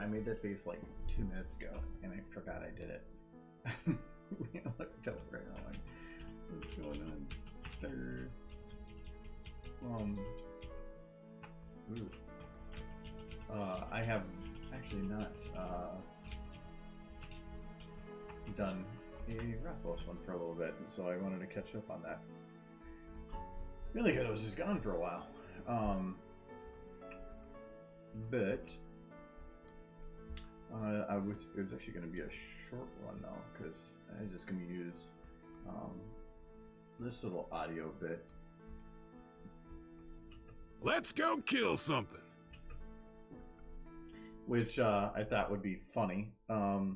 I made that face like 2 minutes ago, and I forgot I did it. Looked up right now. Like, what's going on? Ooh. I have actually not done a Rathalos one for a little bit, so I wanted to catch up on that. Really good. I was just gone for a while, but it was actually going to be a short one though, because I was just going to use this little audio bit. Let's go kill something. Which I thought would be funny. The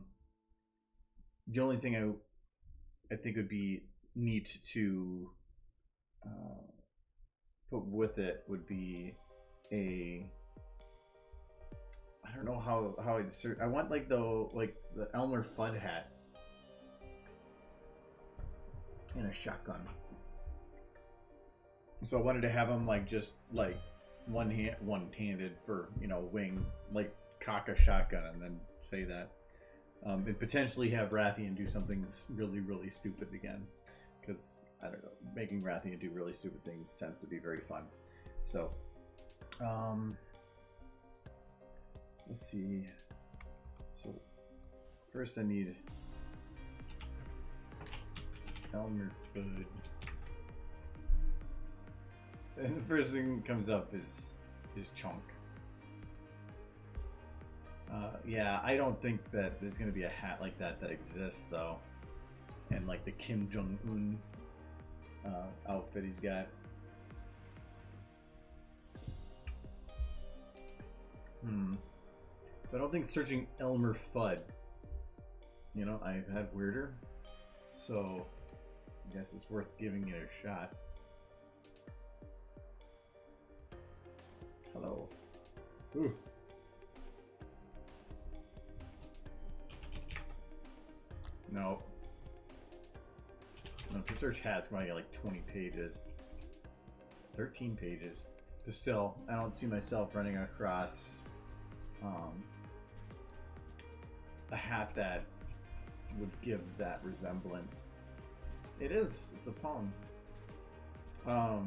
only thing I think would be neat to put with it would be a, I don't know how I'd insert. I want like the Elmer Fudd hat and a shotgun. So I wanted to have him like just like one-handed for, you know, wing, like cock a shotgun and then say that. And potentially have Rathian do something really, really stupid again, because I don't know, making Rathian do really stupid things tends to be very fun. So, let's see. So, first I need Elmer Fudd. And the first thing that comes up is Chunk. Yeah, I don't think that there's going to be a hat like that exists, though. And like the Kim Jong-un outfit he's got. But I don't think searching Elmer Fudd, you know, I've had weirder. So I guess it's worth giving it a shot. Hello. Ooh. No. No, to search hats, I'm gonna get like 20 pages. 13 pages. But still, I don't see myself running across a hat that would give that resemblance. It is. It's a poem. No, I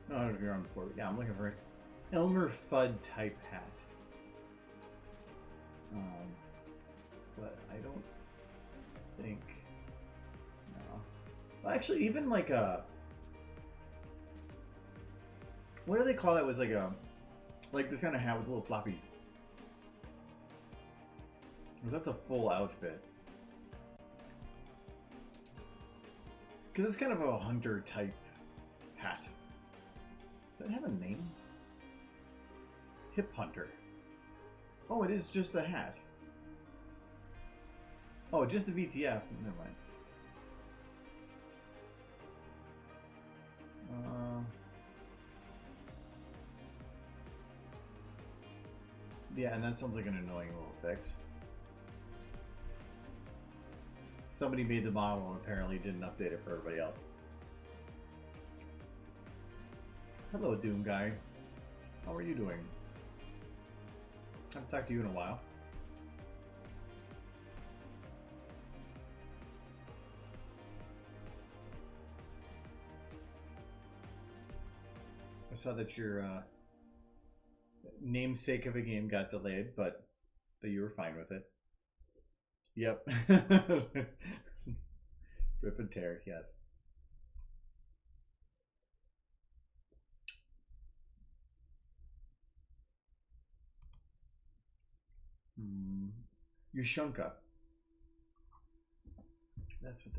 don't know if you're on before. But yeah, I'm looking for an Elmer Fudd type hat. But I don't think. No. Well, actually, even like a. What do they call that? Was like a. Like this kind of hat with little floppies. Because that's a full outfit. Because it's kind of a hunter type hat. Does it have a name? Hip Hunter. Oh, it is just the hat. Oh, just the VTF. Never mind. Yeah, and that sounds like an annoying little fix. Somebody made the model and apparently didn't update it for everybody else. Hello, Doom Guy. How are you doing? I haven't talked to you in a while. I saw that your namesake of a game got delayed, but you were fine with it. Yep. Rip and tear, yes. Yushunka. That's what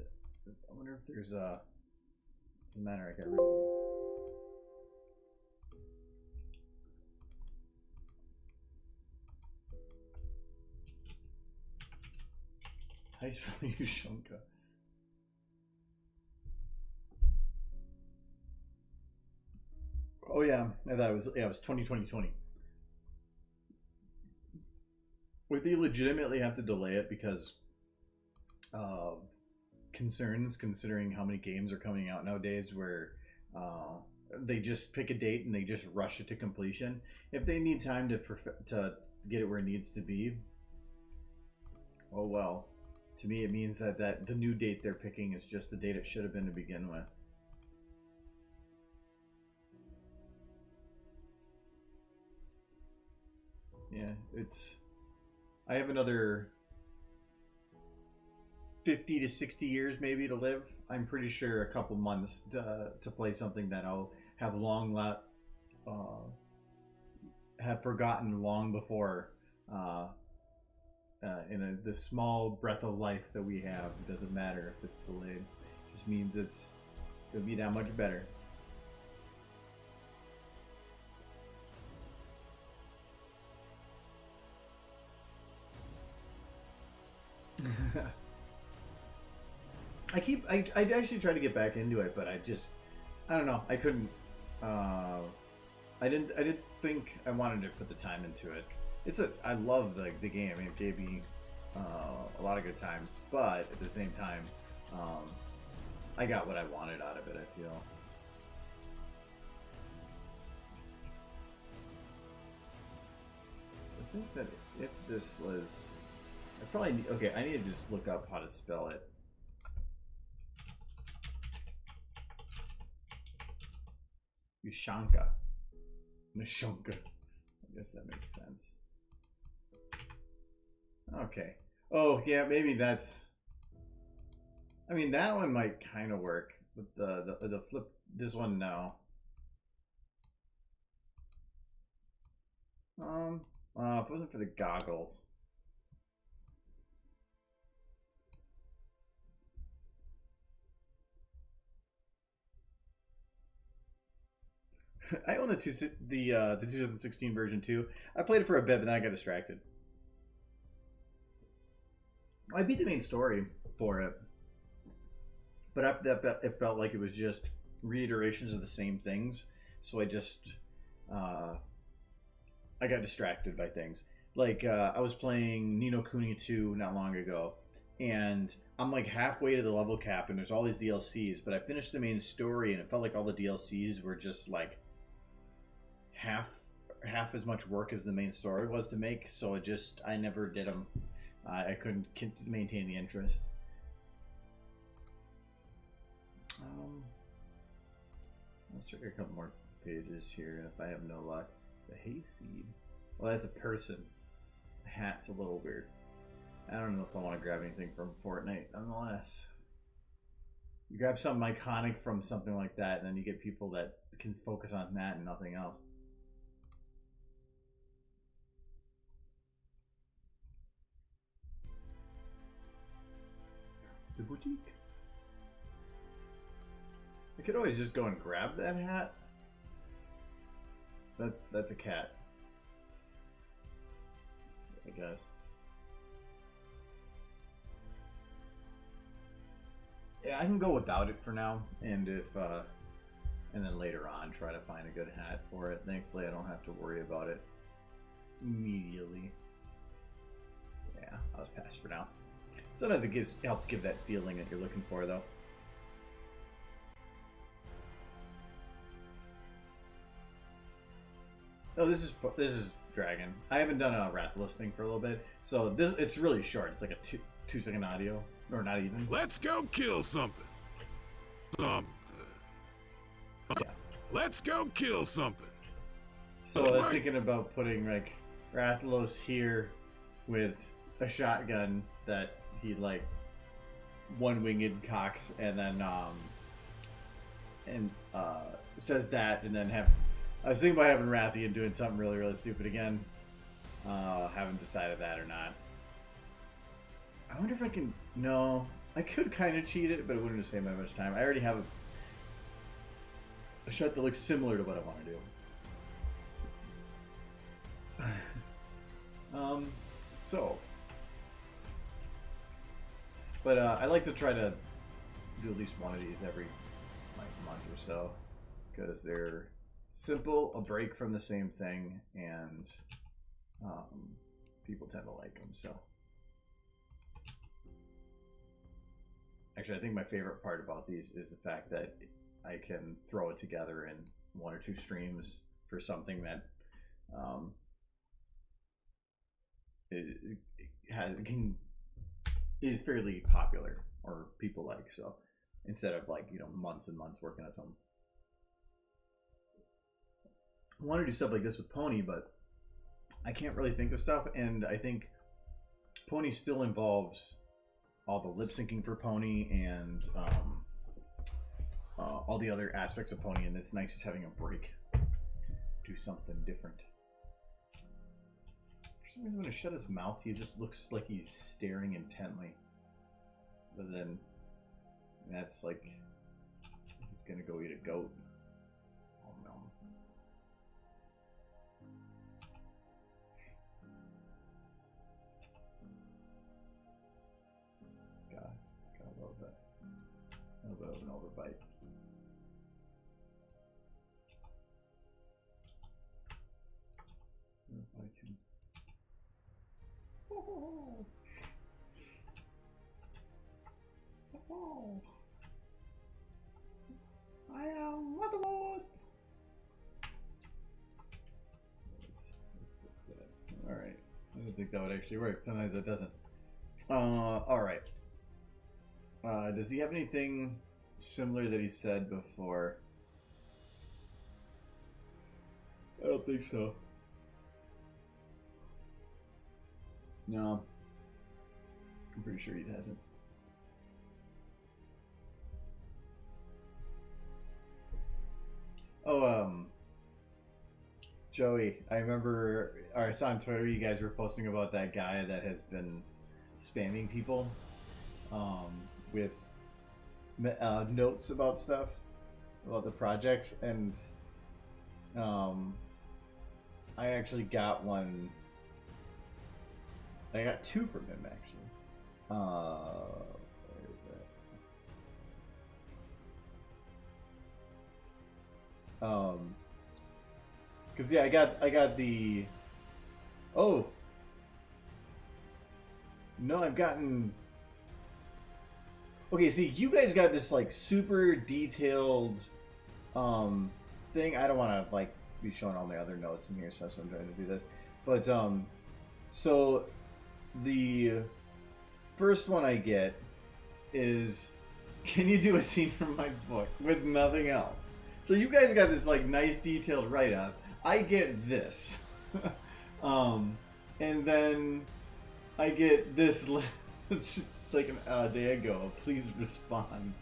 I wonder if there's a manner I can read. How do you spell Yushunka? Oh yeah, I thought it was 2020. Would they legitimately have to delay it because of concerns, considering how many games are coming out nowadays where they just pick a date and they just rush it to completion. If they need time to get it where it needs to be, oh well. To me, it means that the new date they're picking is just the date it should have been to begin with. Yeah, I have another 50 to 60 years maybe to live. I'm pretty sure a couple months to play something that I'll have have forgotten long before. The small breath of life that we have, it doesn't matter if it's delayed. It just means it'll be that much better. I actually tried to get back into it, but I don't know. I couldn't. I didn't think I wanted to put the time into it. I love the game. It gave me a lot of good times, but at the same time, I got what I wanted out of it, I feel. I think that if this was, I need to just look up how to spell it. Ushanka. Nishonka. I guess that makes sense. Okay. Oh, yeah, maybe that's... I mean, that one might kind of work. But the flip... This one, no. If it wasn't for the goggles... I own the 2016 version too. I played it for a bit, but then I got distracted. I beat the main story for it, but it felt like it was just reiterations of the same things. So I got distracted by things. Like I was playing Ni no Kuni 2 not long ago, and I'm like halfway to the level cap, and there's all these DLCs. But I finished the main story, and it felt like all the DLCs were just like half as much work as the main story was to make, so I never did them. I couldn't maintain the interest. Let's check a couple more pages here, and if I have no luck, the hayseed. Well, that's a person. The hat's a little weird. I don't know if I want to grab anything from Fortnite, nonetheless. You grab something iconic from something like that, and then you get people that can focus on that and nothing else. The boutique. I could always just go and grab that hat. That's a cat, I guess. Yeah, I can go without it for now, and and then later on try to find a good hat for it. Thankfully, I don't have to worry about it immediately. Yeah, I'll just pass for now. Sometimes it helps give that feeling that you're looking for, though. Oh, this is Dragon. I haven't done a Rathalos thing for a little bit, so it's really short. It's like a two-second audio, or not even. Let's go kill something. Yeah. Let's go kill something. So I was thinking about putting like Rathalos here with a shotgun that he like one-winged cocks, and then says that, and then have. I was thinking about having Rathian doing something really, really stupid again. Haven't decided that or not. I wonder if I can. No, I could kind of cheat it, but it wouldn't save my much time. I already have a shot that looks similar to what I want to do. But I like to try to do at least one of these every month or so, because they're simple, a break from the same thing, and people tend to like them. So, actually, I think my favorite part about these is the fact that I can throw it together in 1 or 2 streams for something that is fairly popular or people like. So instead of like, you know, months and months working on something. I want to do stuff like this with Pony, but I can't really think of stuff, and I think Pony still involves all the lip syncing for Pony and all the other aspects of Pony, and it's nice just having a break, do something different. For some reason, when I shut his mouth, he just looks like he's staring intently. But then that's like he's gonna go eat a goat. Oh no. Gotta love that. A little bit of an overbite. If I can. Oh. Oh. I am Motherboard. Let's fix that. All right. I don't think that would actually work. Sometimes it doesn't. All right. Does he have anything similar that he said before? I don't think so. No. I'm pretty sure he hasn't. Oh, Joey, I remember, or I saw on Twitter you guys were posting about that guy that has been spamming people with notes about stuff, about the projects, and I actually got one. I got 2 from him, actually. Where is that? Cause yeah, I got the. Oh. No, I've gotten. Okay, see, you guys got this like super detailed, thing. I don't want to like be showing all my other notes in here, so that's why I'm trying to do this. But so the first one I get is, can you do a scene from my book with nothing else? So you guys got this like nice detailed write-up. I get this. And then I get this like a day ago. Please respond.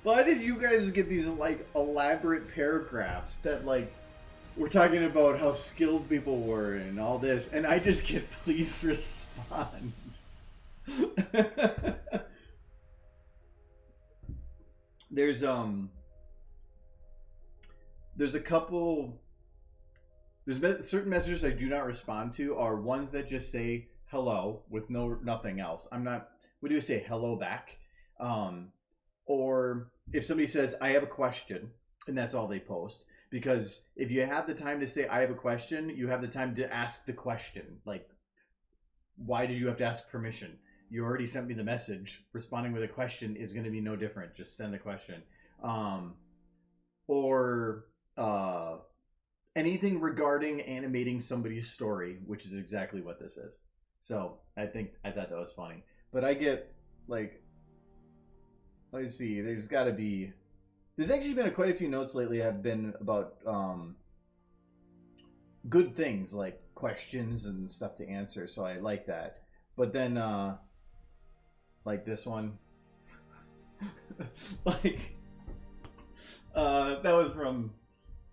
Why did you guys get these like elaborate paragraphs that like we're talking about how skilled people were and all this, and I just get please respond. There's a couple. There's certain messages I do not respond to are ones that just say hello with nothing else. I'm not. What do you say? Hello back. Or if somebody says I have a question, and that's all they post. Because if you have the time to say I have a question, you have the time to ask the question. Like, why did you have to ask permission? You already sent me the message. Responding with a question is going to be no different. Just send a question. Or anything regarding animating somebody's story, which is exactly what this is. So I thought that was funny. But I get like, let's see. There's actually been quite a few notes lately have been about good things like questions and stuff to answer. So I like that. But then like this one, like that was from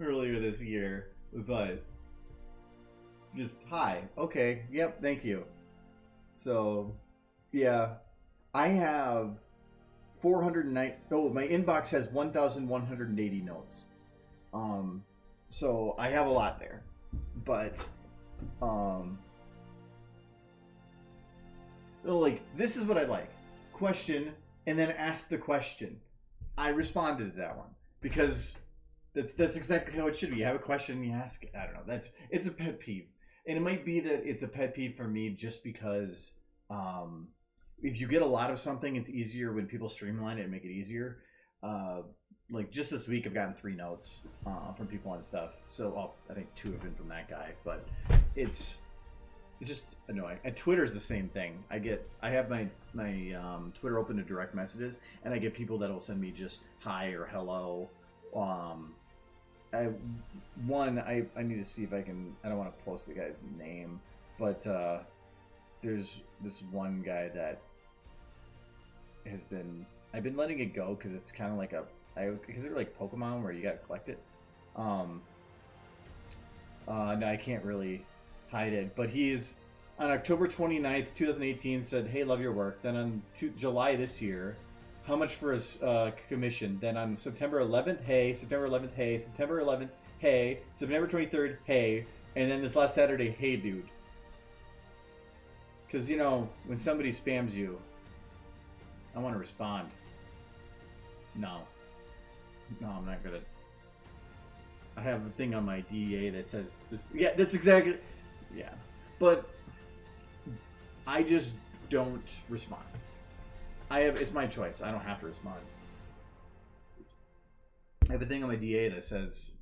earlier this year, but just hi, okay, yep, thank you. So yeah, I have 409. Oh, my inbox has 1,180 notes. So I have a lot there, but like this is what I like: question and then ask the question. I responded to that one because that's exactly how it should be. You have a question, you ask it. I don't know. It's a pet peeve, and it might be that it's a pet peeve for me just because if you get a lot of something, it's easier when people streamline it and make it easier. like just this week I've gotten 3 notes from people on stuff. So I think 2 have been from that guy, but it's just annoying. And Twitter's the same thing. I have my Twitter open to direct messages, and I get people that'll send me just hi or hello. I need to see if I can. I don't want to post the guy's name, but there's this one guy that has been. I've been letting it go because it's kind of like because they're like Pokemon where you gotta collect it. No, I can't really hide it, but he's on October 29th, 2018 said, "Hey, love your work." Then on July this year, how much for his commission? Then on September 11th, hey. September 11th, hey. September 11th, hey. September 23rd, hey. And then this last Saturday, hey, dude. Because, you know, when somebody spams you, I want to respond. No, I'm not going to. I have a thing on my DEA that says, yeah, that's exactly, yeah. But I just don't respond. It's my choice. I don't have to respond. I have a thing on my DA that says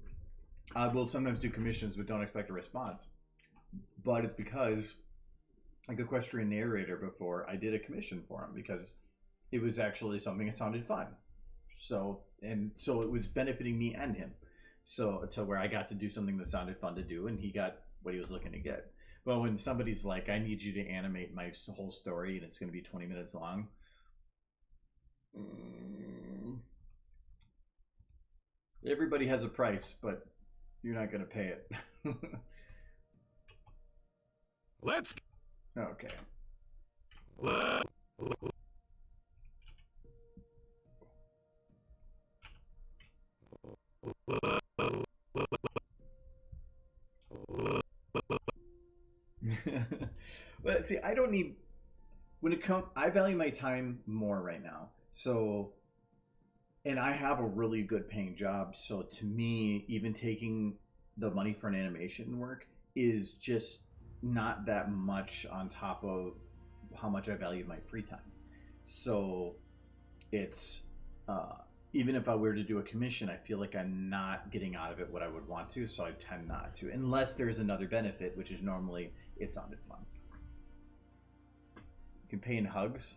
I will sometimes do commissions but don't expect a response. But it's because like Equestrian Narrator before, I did a commission for him because it was actually something that sounded fun. So it was benefiting me and him. So to where I got to do something that sounded fun to do and he got what he was looking to get. But when somebody's like, I need you to animate my whole story and it's going to be 20 minutes long. Everybody has a price, but you're not going to pay it. Let's. Okay. But see, I don't need. When it comes, I value my time more right now. So, and I have a really good paying job. So to me, even taking the money for an animation work is just not that much on top of how much I value my free time. So it's, even if I were to do a commission, I feel like I'm not getting out of it what I would want to. So I tend not to, unless there's another benefit, which is normally it sounded fun. You can pay in hugs.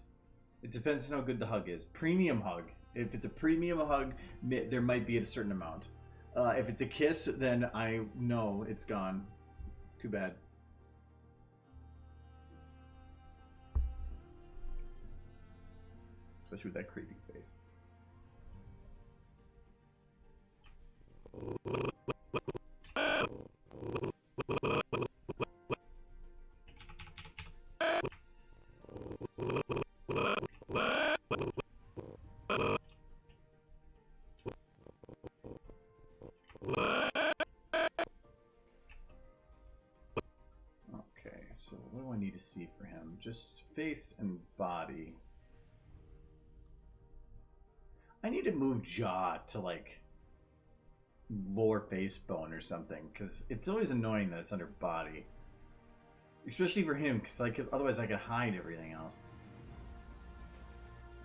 It depends on how good the hug is. Premium hug. If it's a premium hug, there might be a certain amount. If it's a kiss, then I know it's gone. Too bad. Especially with that creepy face. Okay, so what do I need to see for him? Just face and body. I need to move jaw to like lower face bone or something, because it's always annoying that it's under body, especially for him, because otherwise I could hide everything else.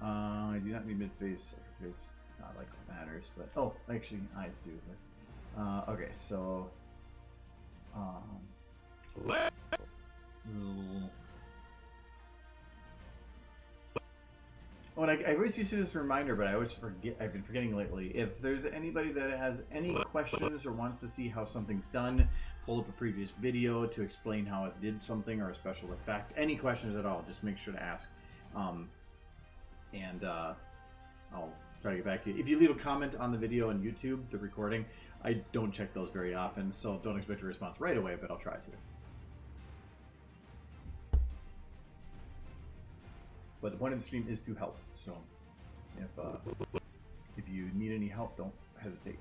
I do not need mid face, upper face, not like it matters, but oh, actually eyes do. But, okay, so Oh, and I always use it as a reminder, but I always forget. I've been forgetting lately. If there's anybody that has any questions or wants to see how something's done, pull up a previous video to explain how it did something or a special effect. Any questions at all, just make sure to ask. And I'll try to get back to you. If you leave a comment on the video on YouTube, the recording, I don't check those very often, so don't expect a response right away, but I'll try to. But the point of the stream is to help, so if you need any help, don't hesitate.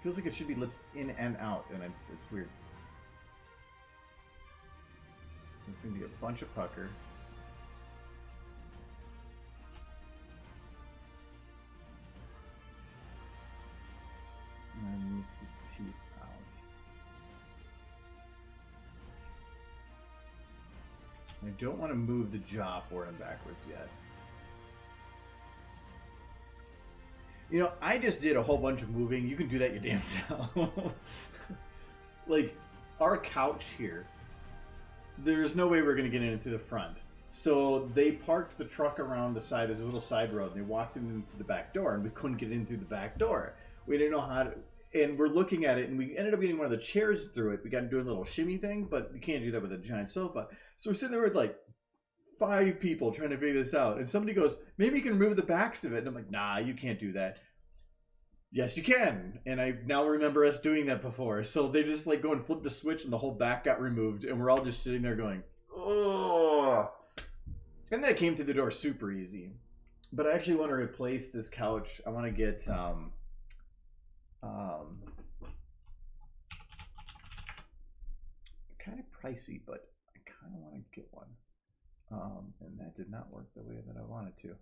Feels like it should be lips in and out, and it's weird. There's going to be a bunch of pucker. And let's see, teeth out. I don't want to move the jaw forward and backwards yet. You know, I just did a whole bunch of moving. You can do that your damn self. Like, our couch here, there's no way we're going to get into the front. So they parked the truck around the side. There's a little side road. And they walked into the back door, and we couldn't get in through the back door. We didn't know how to... And we're looking at it, and we ended up getting one of the chairs through it. We got to do a little shimmy thing, but you can't do that with a giant sofa. So we're sitting there with, like, 5 people trying to figure this out. And somebody goes, maybe you can remove the backs of it. And I'm like, nah, you can't do that. Yes, you can. And I now remember us doing that before. So they just like go and flip the switch and the whole back got removed. And we're all just sitting there going, oh. And that came through the door super easy. But I actually want to replace this couch. I want to get kind of pricey, but I kind of want to get one. And that did not work the way that I wanted to.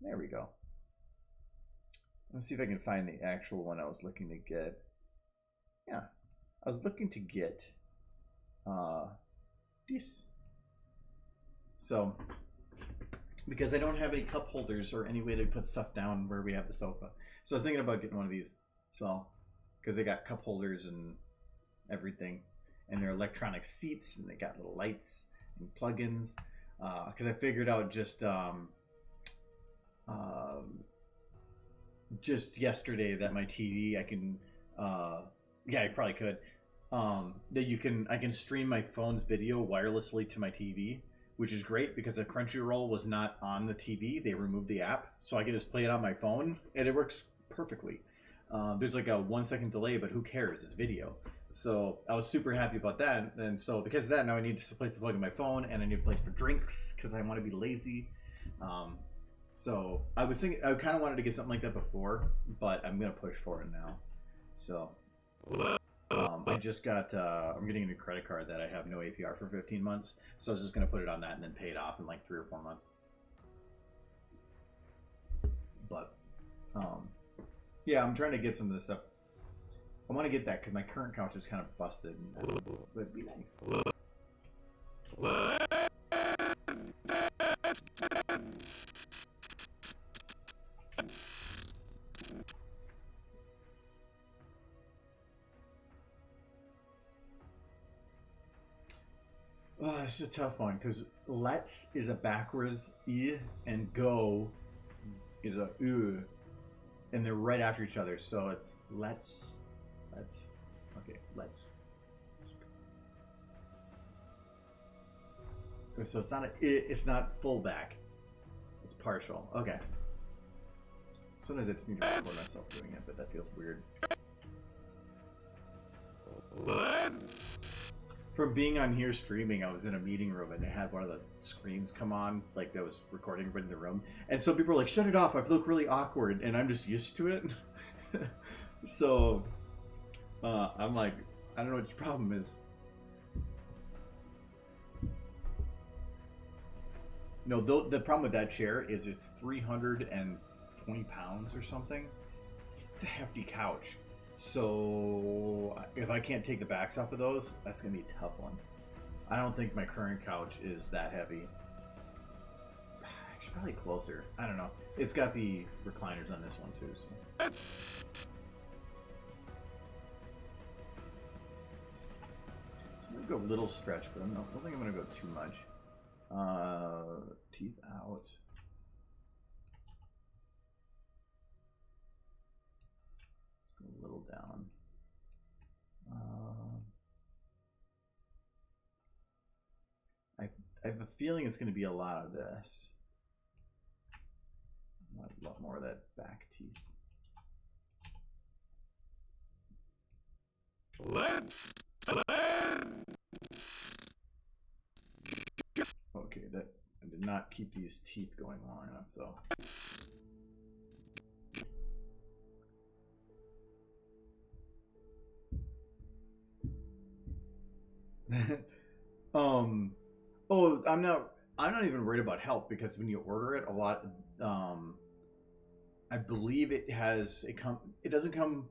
There we go. Let's see if I can find the actual one I was looking to get. Yeah, I was looking to get this. So, because I don't have any cup holders or any way to put stuff down where we have the sofa. So I was thinking about getting one of these. So, because they got cup holders and everything. And they're electronic seats and they got little lights and plugins. Because I figured out just yesterday that my TV I can yeah, I probably could that I can stream my phone's video wirelessly to my TV, which is great because the Crunchyroll was not on the TV. They removed the app, so I can just play it on my phone and it works perfectly. There's like a 1-second delay, but who cares? It's video. So I was super happy about that, and so because of that, now I need a place to plug in my phone, and I need a place for drinks because I want to be lazy. So I was thinking, I kind of wanted to get something like that before, but I'm gonna push for it now. So I just got, I'm getting a new credit card that I have no APR for 15 months, so I was just gonna put it on that and then pay it off in like 3 or 4 months. But yeah, I'm trying to get some of this stuff. I want to get that because my current couch is kind of busted, and that would be nice. This is a tough one because let's is a backwards E and go is a U, and they're right after each other, so it's let's. Okay, let's. So it's not full back. It's partial. Okay. Sometimes I just need to record myself doing it, but that feels weird. From being on here streaming, I was in a meeting room and they had one of the screens come on, like that was recording everybody in the room. And so people were like, shut it off, I look really awkward, and I'm just used to it. So I'm like, I don't know what your problem is. No, the problem with that chair is it's 320 pounds or something. It's a hefty couch. So if I can't take the backs off of those, that's going to be a tough one. I don't think my current couch is that heavy. It's probably closer. I don't know. It's got the recliners on this one too. So. I'm gonna go a little stretch, but I don't think I'm gonna go too much. Teeth out. Let's go a little down. I have a feeling it's gonna be a lot of this. A lot more of that back teeth. Okay, that I did not keep these teeth going long enough though. Oh, I'm not even worried about help because when you order it a lot, I believe it doesn't come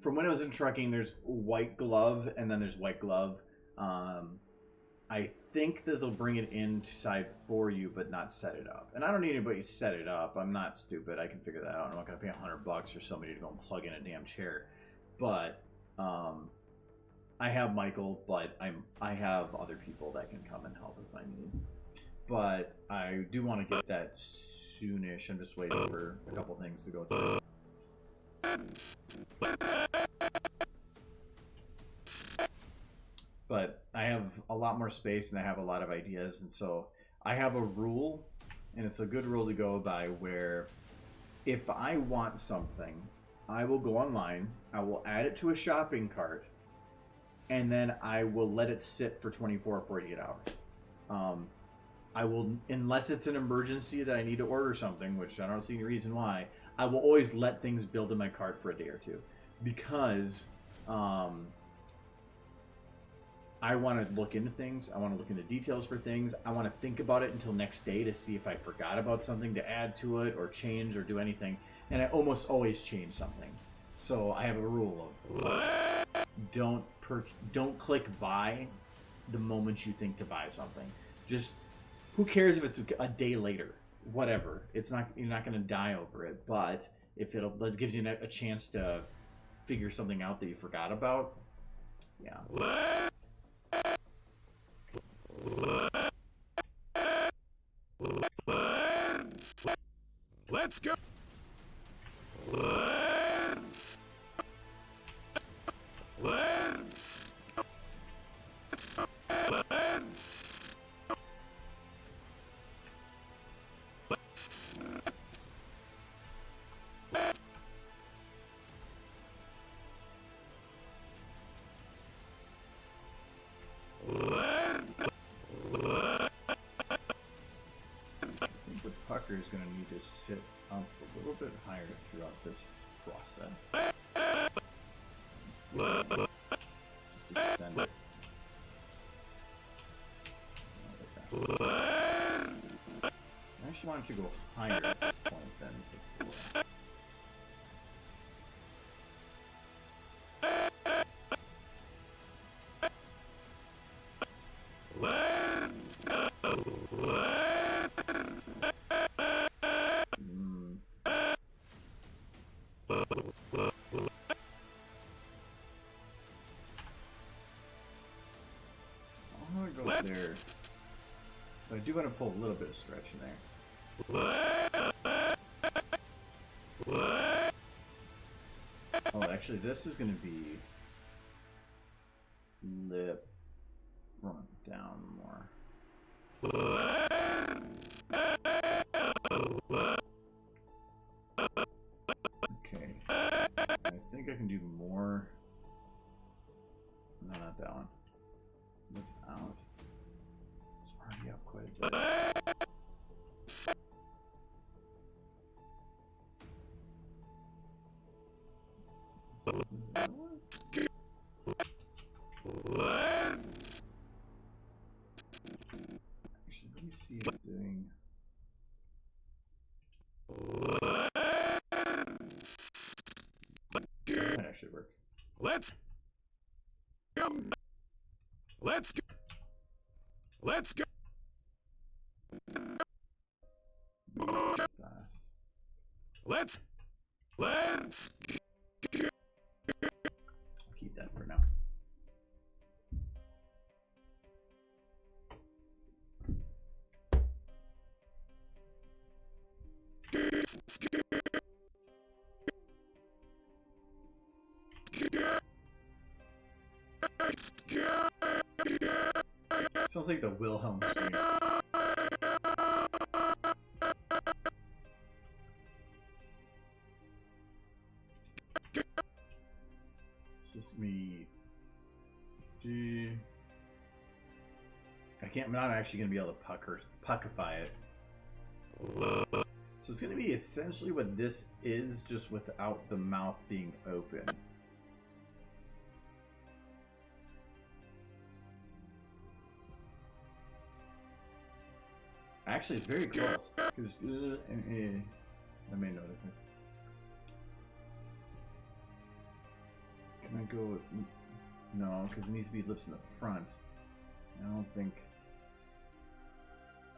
from when I was in trucking. There's white glove and then there's white glove. I think that they'll bring it inside for you, but not set it up. And I don't need anybody to set it up. I'm not stupid. I can figure that out. I'm not going to pay $100 for somebody to go and plug in a damn chair. But I have Michael, but I have other people that can come and help if I need. But I do want to get that soonish. I'm just waiting for a couple things to go through. But I have a lot more space and I have a lot of ideas, and so I have a rule, and it's a good rule to go by, where if I want something, I will go online, I will add it to a shopping cart, and then I will let it sit for 24 or 48 hours. I will, unless it's an emergency that I need to order something, which I don't see any reason why, I will always let things build in my cart for a day or two, because I want to look into things. I want to look into details for things. I want to think about it until next day to see if I forgot about something to add to it or change or do anything. And I almost always change something. So I have a rule of don't click buy the moment you think to buy something. Just, who cares if it's a day later? Whatever. It's not, you're not going to die over it. But if it gives you a chance to figure something out that you forgot about, yeah. Let's go. Pucker is going to need to sit up a little bit higher throughout this process. Just extend it. I actually want it to go higher at this point than before. There. But I do want to pull a little bit of stretch in there. Oh, actually, this is going to be lip front down more. Okay. I think I can do more. No, not that one. Look out. Already up quite a bit. Actually, let me see if doing. That actually work. Let's go. Let's go. Let's go. Fast. Let's go. I'll keep that for now. Sounds like the Wilhelm scream. Just me. I'm not actually going to be able to puckify it. So it's going to be essentially what this is, just without the mouth being open. Actually, it's very close. Because I may know this. Can I go with... No, because it needs to be lips in the front. I don't think...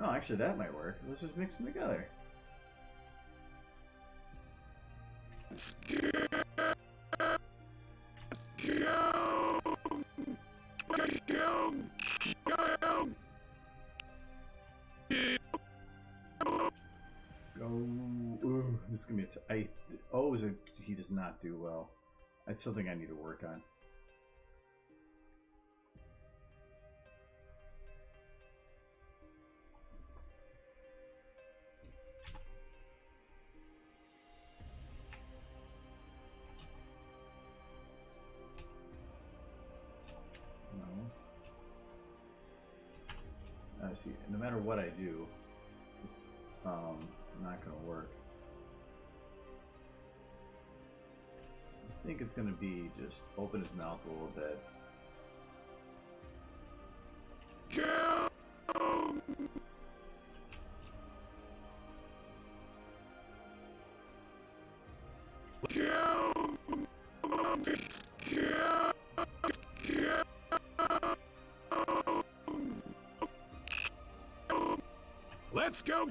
Oh, actually that might work. Let's just mix them together. Go. Ooh, this is gonna be he does not do well. That's something I need to work on. No. See, no matter what I do, it's not gonna work. I think it's gonna be just open his mouth a little bit. Let's go.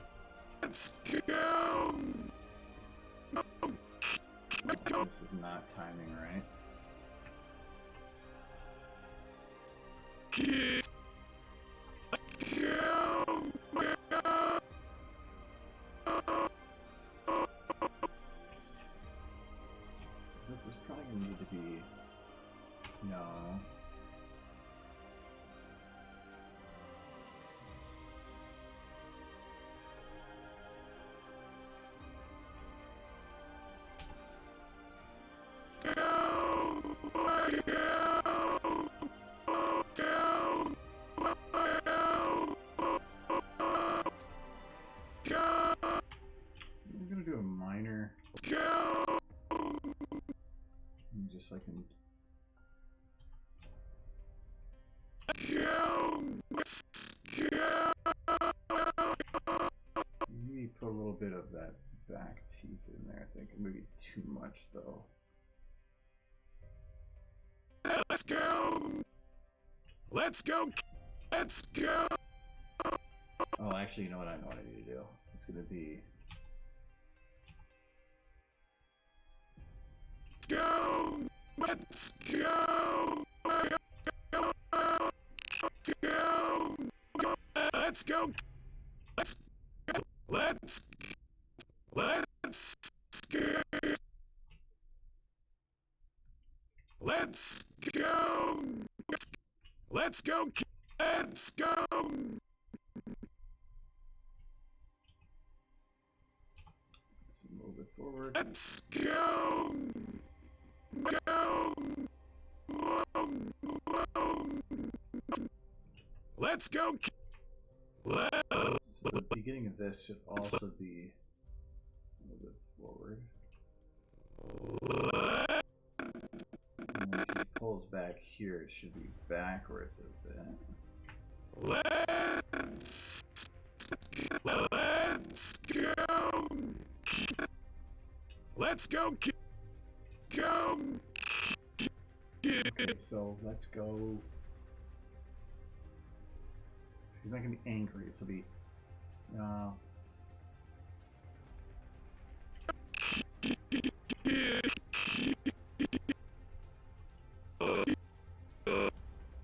Let's go. This is not timing right. So this is probably gonna need to be no. Just so I can maybe put a little bit of that back teeth in there. I think maybe too much though. Let's go. Let's go. Let's go. Oh, actually, you know what? I know what I need to do. It's gonna be go. Let's go. Let's go. Let's go. Let's go. Let's go. Let's go. Let's go. Let's move it forward. Let's go. Go. Let's go. So the beginning of this should also be a little bit forward. And when he pulls back here, it should be backwards a bit. Let's go. Let's go. Go. Okay, so let's go. He's not gonna be angry, so be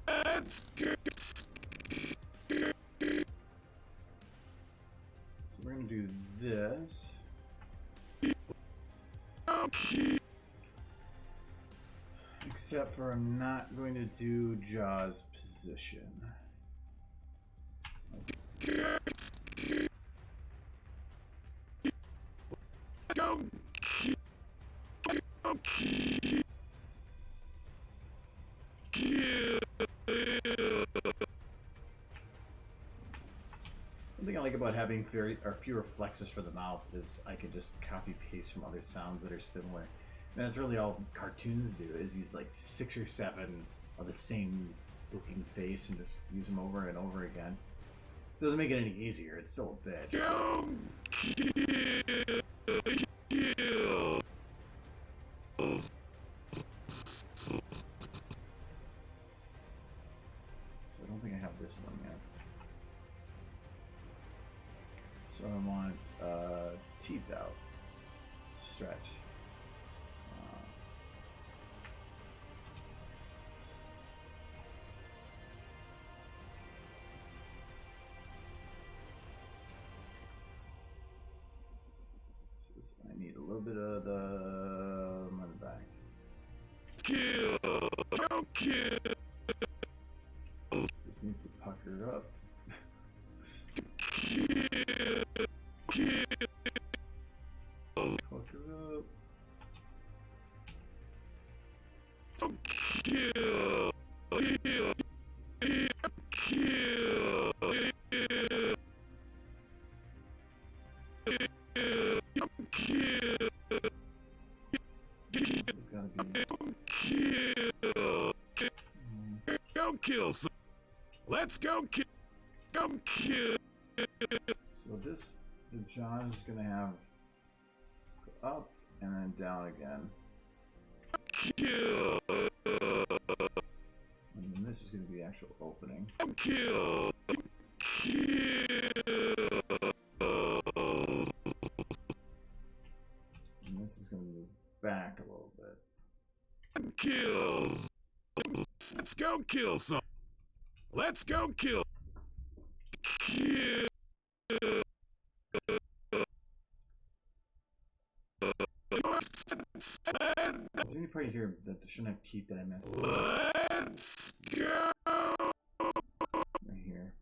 Let's go. So we're gonna do this. Except for I'm not going to do Jaw's position. Go. One thing I like about having fewer flexes for the mouth is I can just copy paste from other sounds that are similar. And that's really all cartoons do, is use like 6 or 7 of the same looking face and just use them over and over again. Doesn't make it any easier, it's still a bitch. So I don't think I have this So I want teeth out. Stretch. I need a little bit of the money back. Kill! Don't kill! This needs to pucker up. Kill! Kill! Pucker up. Don't kill! Kill! Kill! Kill! This is gonna be. Kill! Go kill some. Let's go kill. Go kill. So this, the John is gonna have go up and then down again. Kill. And then this is gonna be the actual opening. Kill. Kill. And this is gonna move back a little bit. Kill. Let's go kill some. Let's go kill. Kill. Is there any part here that shouldn't have teeth that I missed? Let's go. Right here.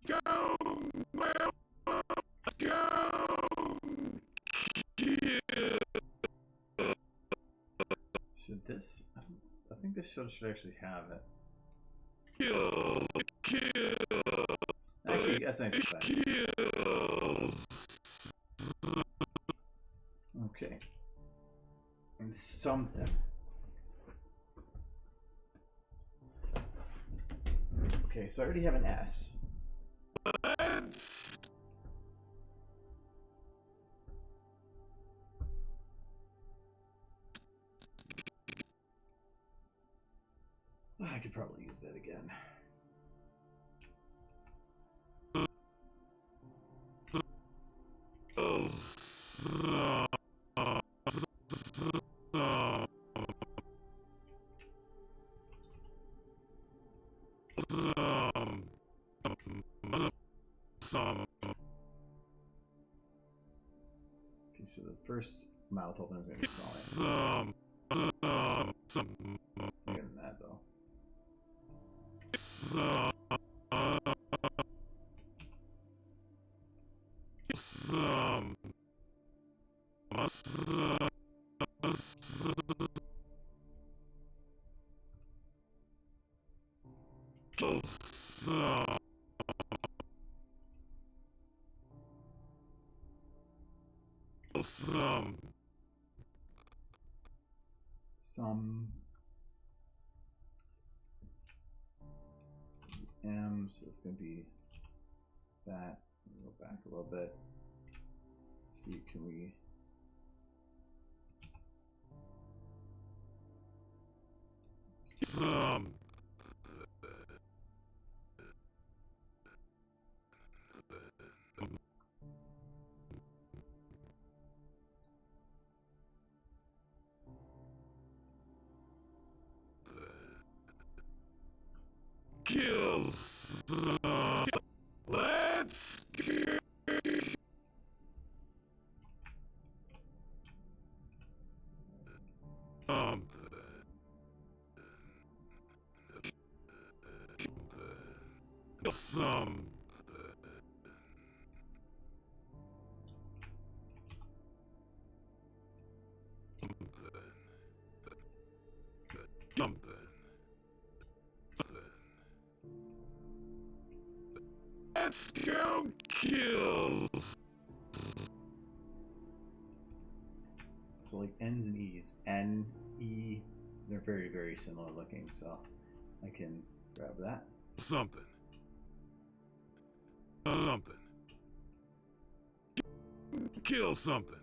Go. Well, go. Kill. Should this? I think this should actually have it. Kill. Kill. Actually, that's nice effect. Kills. Okay. And something. Okay, so I already have an S. Let's I could probably use that again. Okay, so the first mouth opener is going to be smaller. Bigger than that, though. Some M, so it's going to be that. Go back a little bit. See, can we? Kills. Let's go. Some. Something. Let's go kills. So like N's and E's. N, E, they're very, very similar looking, so I can grab that. Something. Something. Kill something.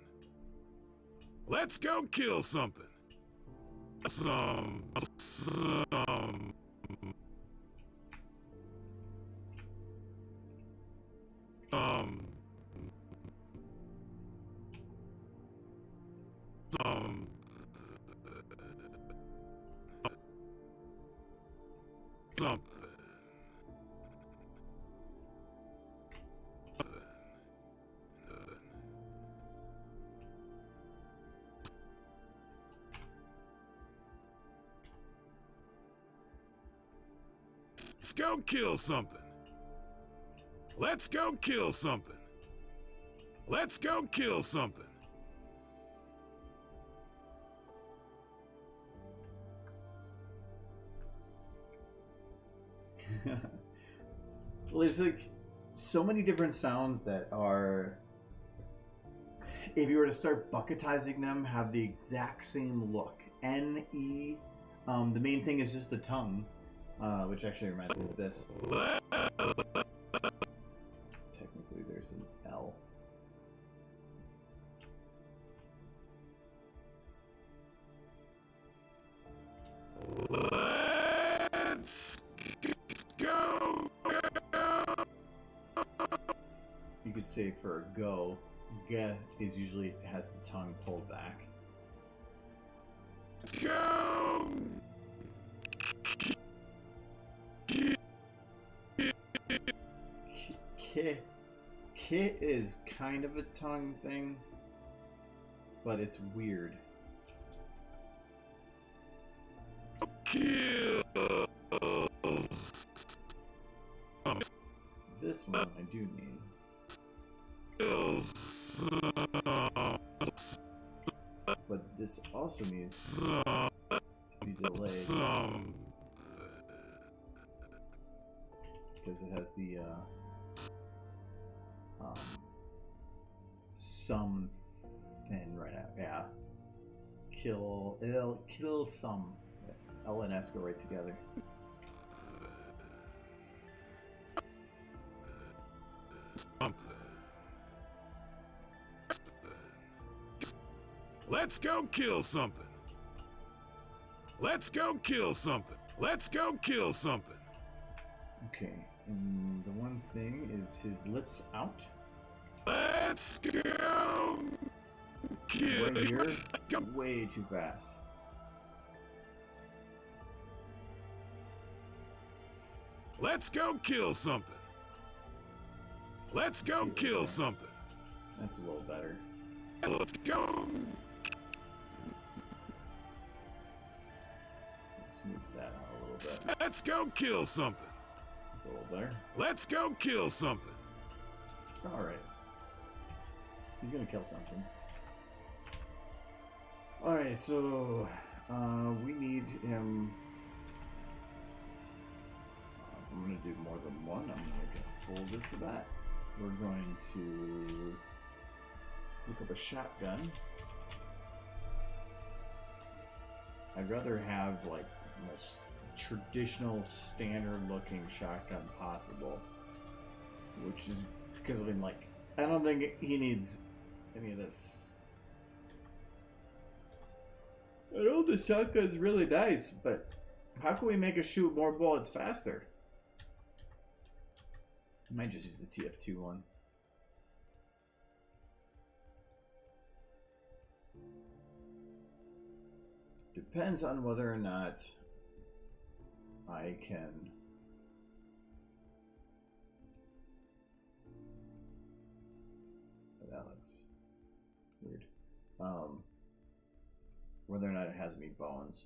Let's go kill something. Some. Something. Let's go kill something. Let's go kill something. Let's go kill something. Well, there's like so many different sounds that are, if you were to start bucketizing them, have the exact same look. N-E. The main thing is just the tongue, which actually reminds me of this. Technically, there's an L. Let's go. You could say for a go, G is usually has the tongue pulled back. Let's go. K is kind of a tongue thing, but it's weird. Kills. This one I do need. Kills. But this also needs to be delayed because it has the something right now. Yeah. Kill some. L and S go right together. Let's go kill something. Let's go kill something. Let's go kill something. Okay, and the one thing is his lips out. Let's go kill. Right here, way too fast. Let's go kill something. Let's go kill something. That's a little better. Let's go. Smooth that out a little bit. Let's go kill something. That's a little better. Let's go kill something. Alright. He's gonna kill something. Alright, so we need him. If I'm gonna do more than one, I'm gonna get folded for that. We're going to look up a shotgun. I'd rather have like the most traditional, standard-looking shotgun possible, which is because I mean, like, I don't think he needs any of this. I know the shotgun's really nice, but how can we make it shoot more bullets faster? I might just use the TF2 one. Depends on whether or not I can. That looks weird. Whether or not it has any bones.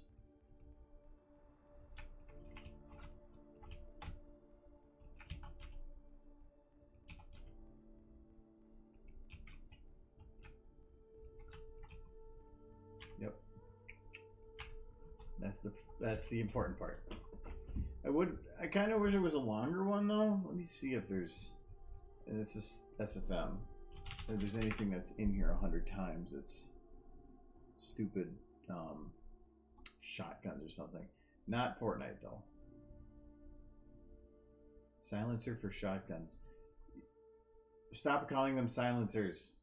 Yep. That's the important part. I kind of wish it was a longer one though. Let me see if there's, and this is SFM. If there's anything that's in here 100 times, it's stupid shotguns or something. Not Fortnite though. Silencer for shotguns. Stop calling them silencers.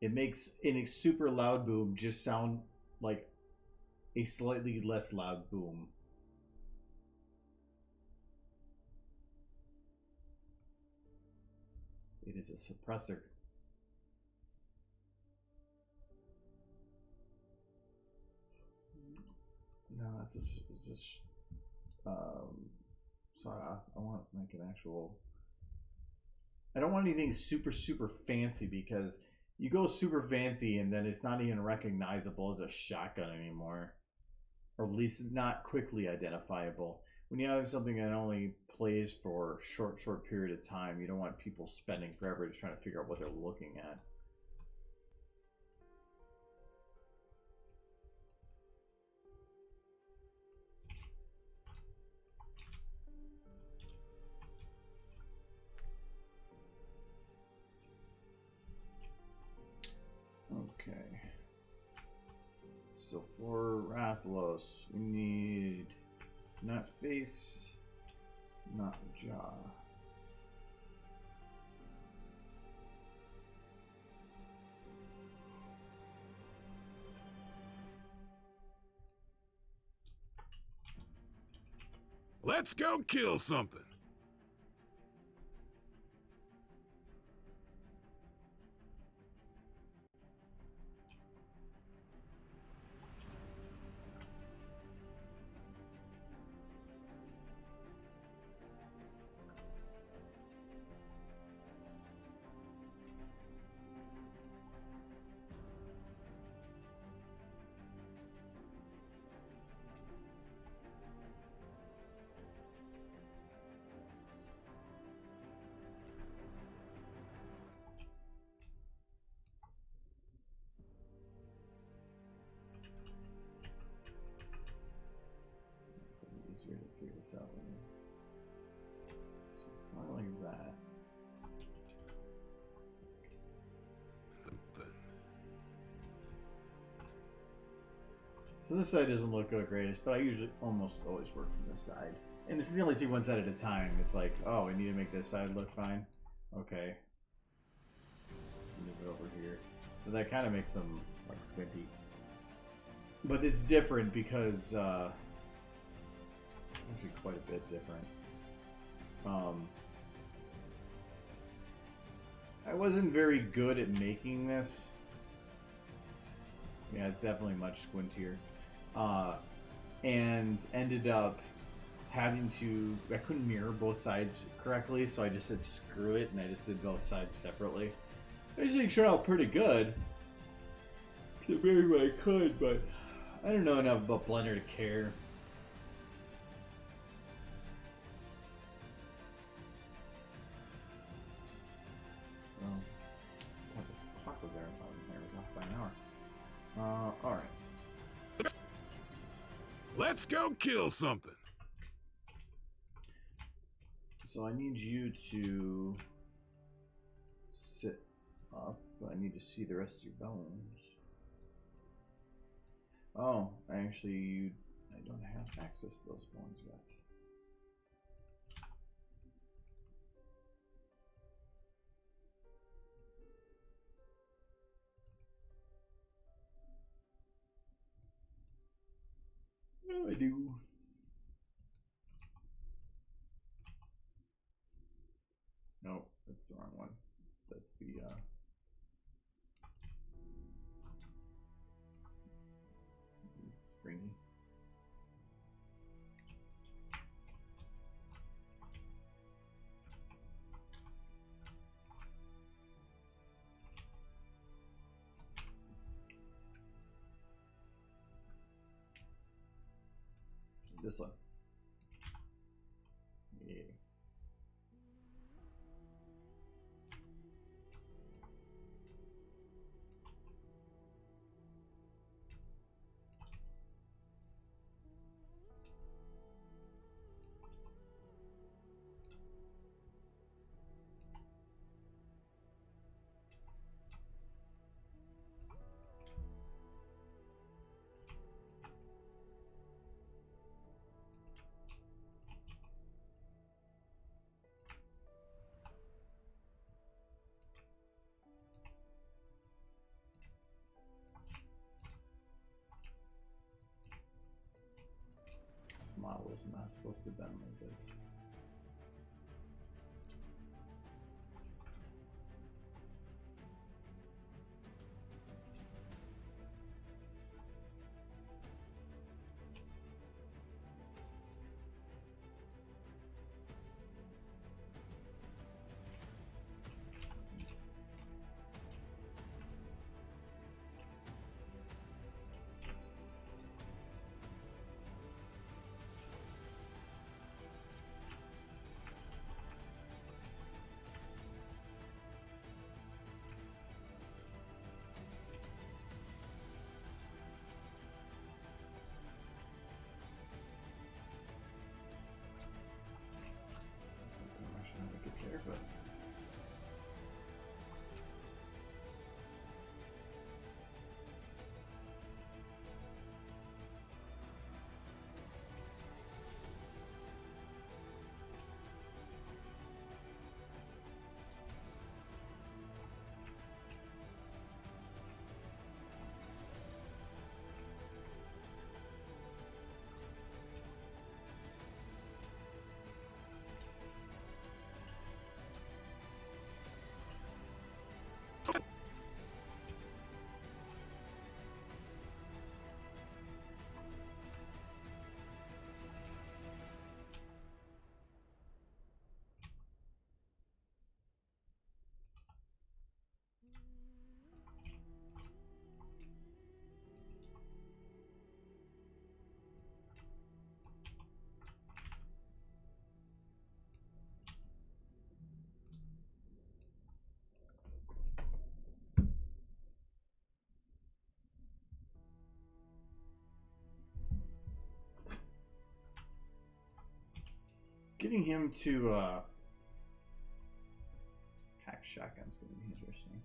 It makes a super loud boom just sound like a slightly less loud boom. It is a suppressor. No, this is so I want like an actual. I don't want anything super fancy because you go super fancy and then it's not even recognizable as a shotgun anymore, or at least not quickly identifiable. When you have something that only plays for a short period of time, you don't want people spending forever just trying to figure out what they're looking at. Okay. So for Rathlos, we need not face, not jaw. Let's go kill something. Easier to figure this out later. So it's probably like that. So this side doesn't look the greatest, but I usually almost always work from this side. And it's only see one side at a time. It's like, oh, I need to make this side look fine. Okay. Move it over here. So that kind of makes them like squinty. But it's different because actually quite a bit different. I wasn't very good at making this. Yeah, it's definitely much squintier. And ended up having to, I couldn't mirror both sides correctly, so I just said screw it, and I just did both sides separately. I usually turned out pretty good. I made what I could, but I don't know enough about Blender to care. Well, what the fuck was there? I was off by an hour. Alright. Let's go kill something. So I need you to sit up, but I need to see the rest of your bones. Oh, actually, I don't have access to those bones yet. Oh, I do. No, that's the wrong one. That's the springy. This one. Yeah. This model is not supposed to bend like this. getting him to pack shotgun's gonna be interesting.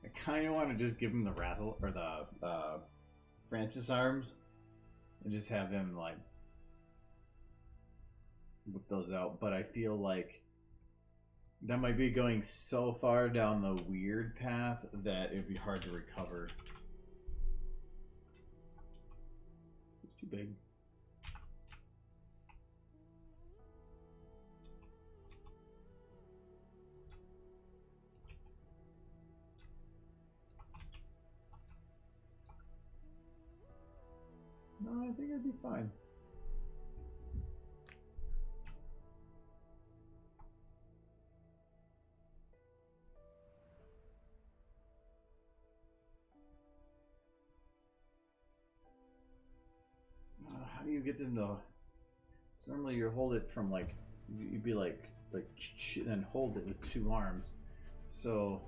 I kind of want to just give him the rattle or the Francis arms and just have him like whip those out, but I feel like that might be going so far down the weird path that it'd be hard to recover. It's too big. No, I think it'd be fine. How do you get them to? So normally you hold it from like, you'd be like then hold it with two arms. So,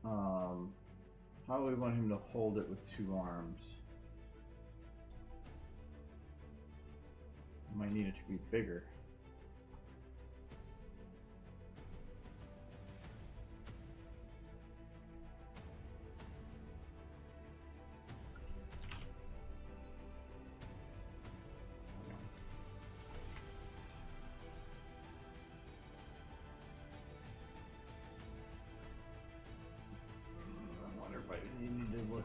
how do we want him to hold it with two arms? Might need it to be bigger.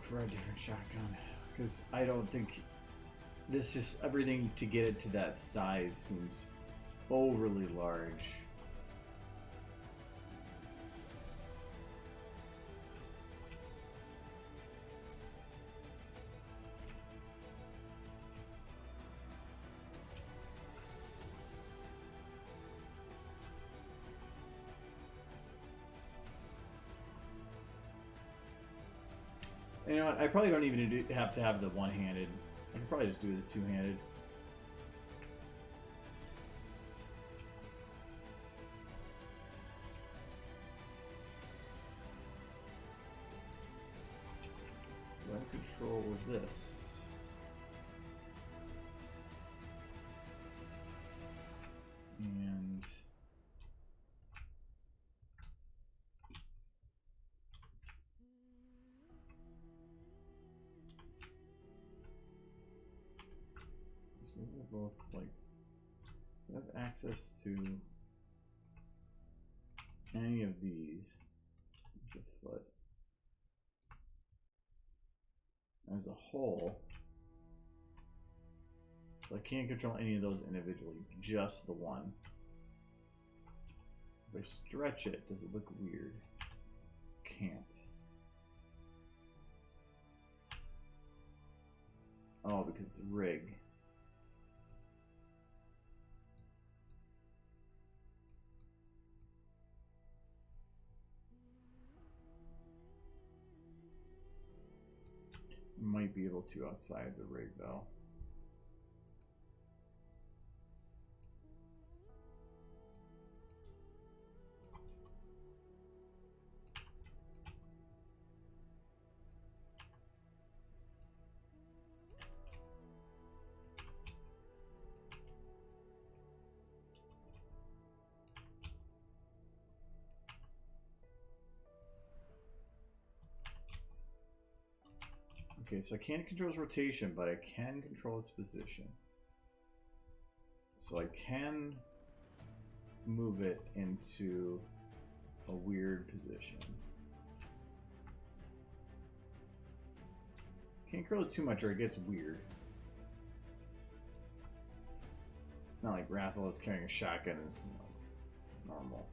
For a different shotgun, because I don't think this is everything to get it to that size seems overly large. You know what? I probably don't even have to have the one-handed. I can probably just do the two-handed. Run control with this. And both like have access to any of these with the foot as a whole, so I can't control any of those individually, just the one. If I stretch it, does it look weird? Can't. Oh, because it's rig. Might be able to outside the rig though. Okay, so I can't control its rotation, but I can control its position. So I can move it into a weird position. Can't curl it too much or it gets weird. Not like Rathel is carrying a shotgun is normal.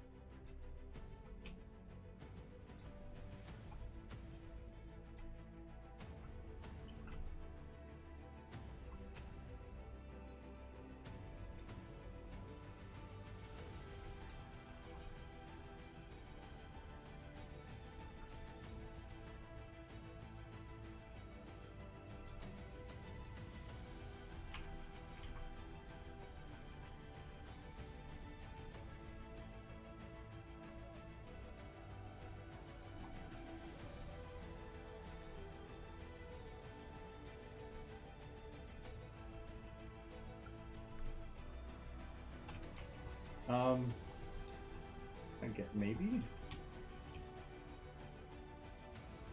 Maybe?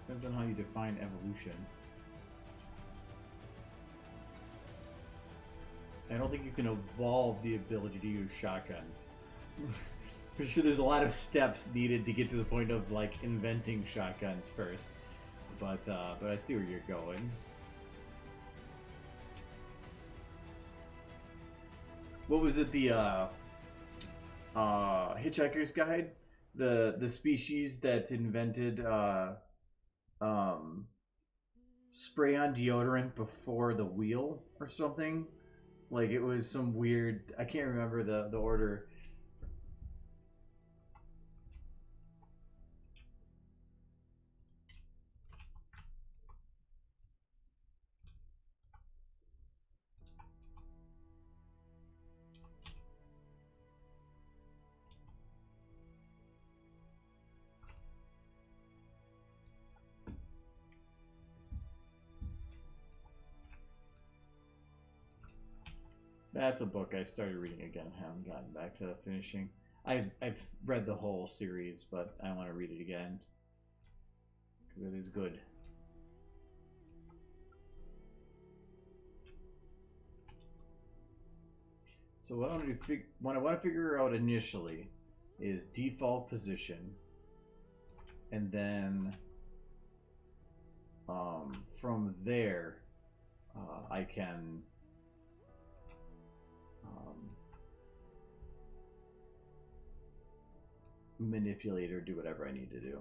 Depends on how you define evolution. I don't think you can evolve the ability to use shotguns. Pretty sure there's a lot of steps needed to get to the point of like inventing shotguns first. But I see where you're going. What was it? The Hitchhiker's Guide? The species that invented spray on deodorant before the wheel or something? Like it was some weird. I can't remember the order. That's a book I started reading again. I haven't gotten back to finishing. I've read the whole series, but I want to read it again because it is good. So what I want to figure out initially is default position, and then from there I can manipulate or do whatever I need to do.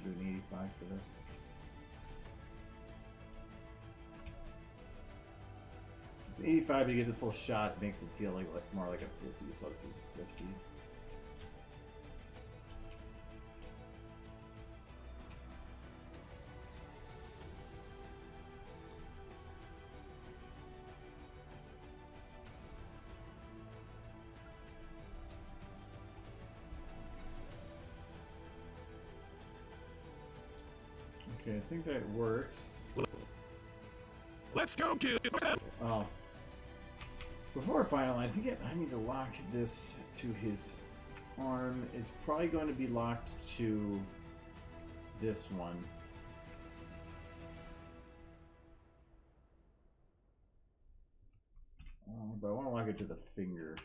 Do an 85 for this. It's 85 to get the full shot, makes it feel like more like a 50, so let's use a 50. Okay, I think that works. Let's go kill. Oh. Before finalizing it, I need to lock this to his arm. It's probably going to be locked to this one. But I want to lock it to the finger,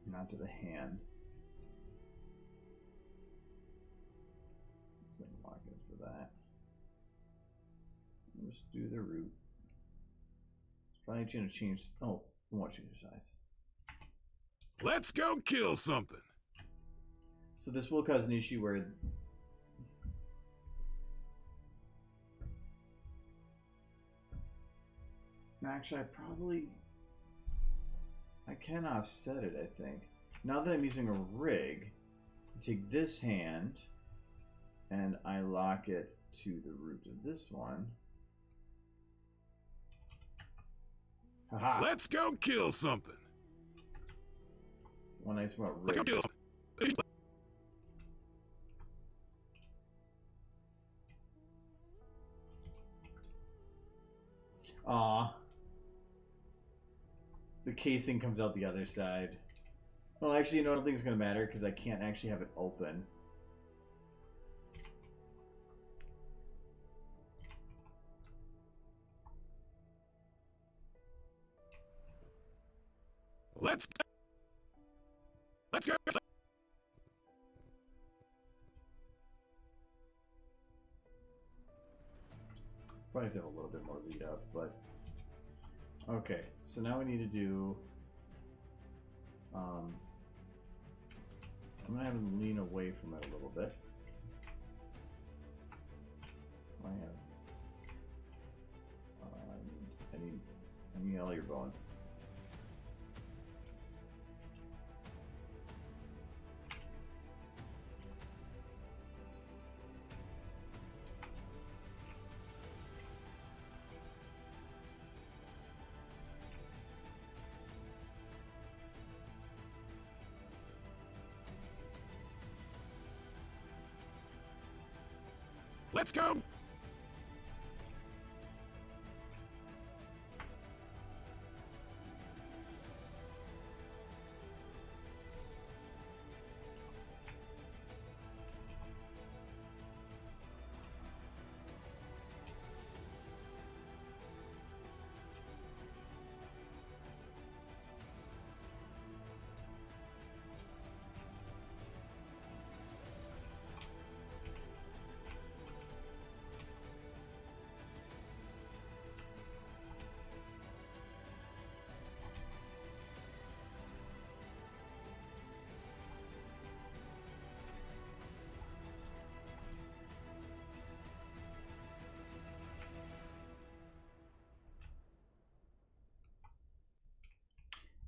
not to the hand. Lock it for that. Let's do the root. It's probably going to change. Oh, I want to change the size. Let's go kill something. So this will cause an issue where actually I can offset it, I think. Now that I'm using a rig, I take this hand and I lock it to the root of this one. Haha. Let's go kill something. It's one nice about Let's go rigs. kill something. Aw. The casing comes out the other side. Well, actually, you know, I don't think it's going to matter because I can't actually have it open. Let's go. Probably have to have a little bit more lead up, but okay. So now we need to do. I'm gonna have him lean away from it a little bit. I have. I need all your bone. Let's go!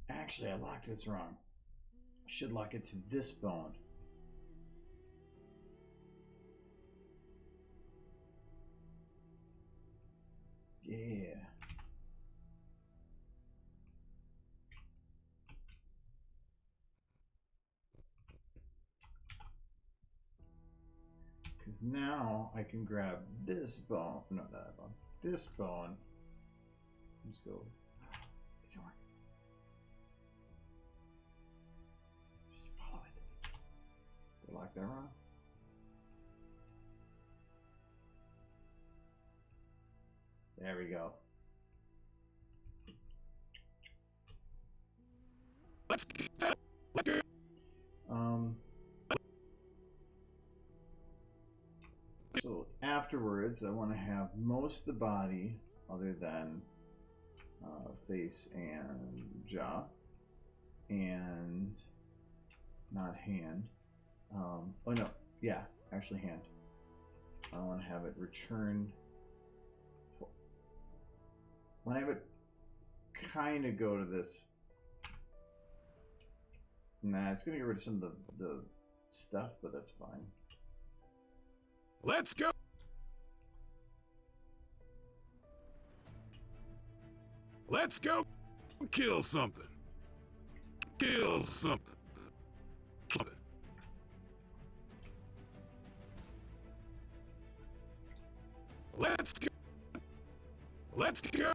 Actually, I locked this wrong. I should lock it to this bone. Yeah. Because now I can grab this bone. No, not that bone. This bone. Let's go. It didn't work. Just follow it. Did I lock that wrong? There we go. Let's go! So afterwards, I want to have most of the body, other than face and jaw, and not hand. Oh no, yeah, actually hand. I want to have it returned. When I have it kind of go to this. Nah, it's gonna get rid of some of the stuff, but that's fine. Let's go! Let's go kill something. Kill something. Kill something. Let's go. Let's go.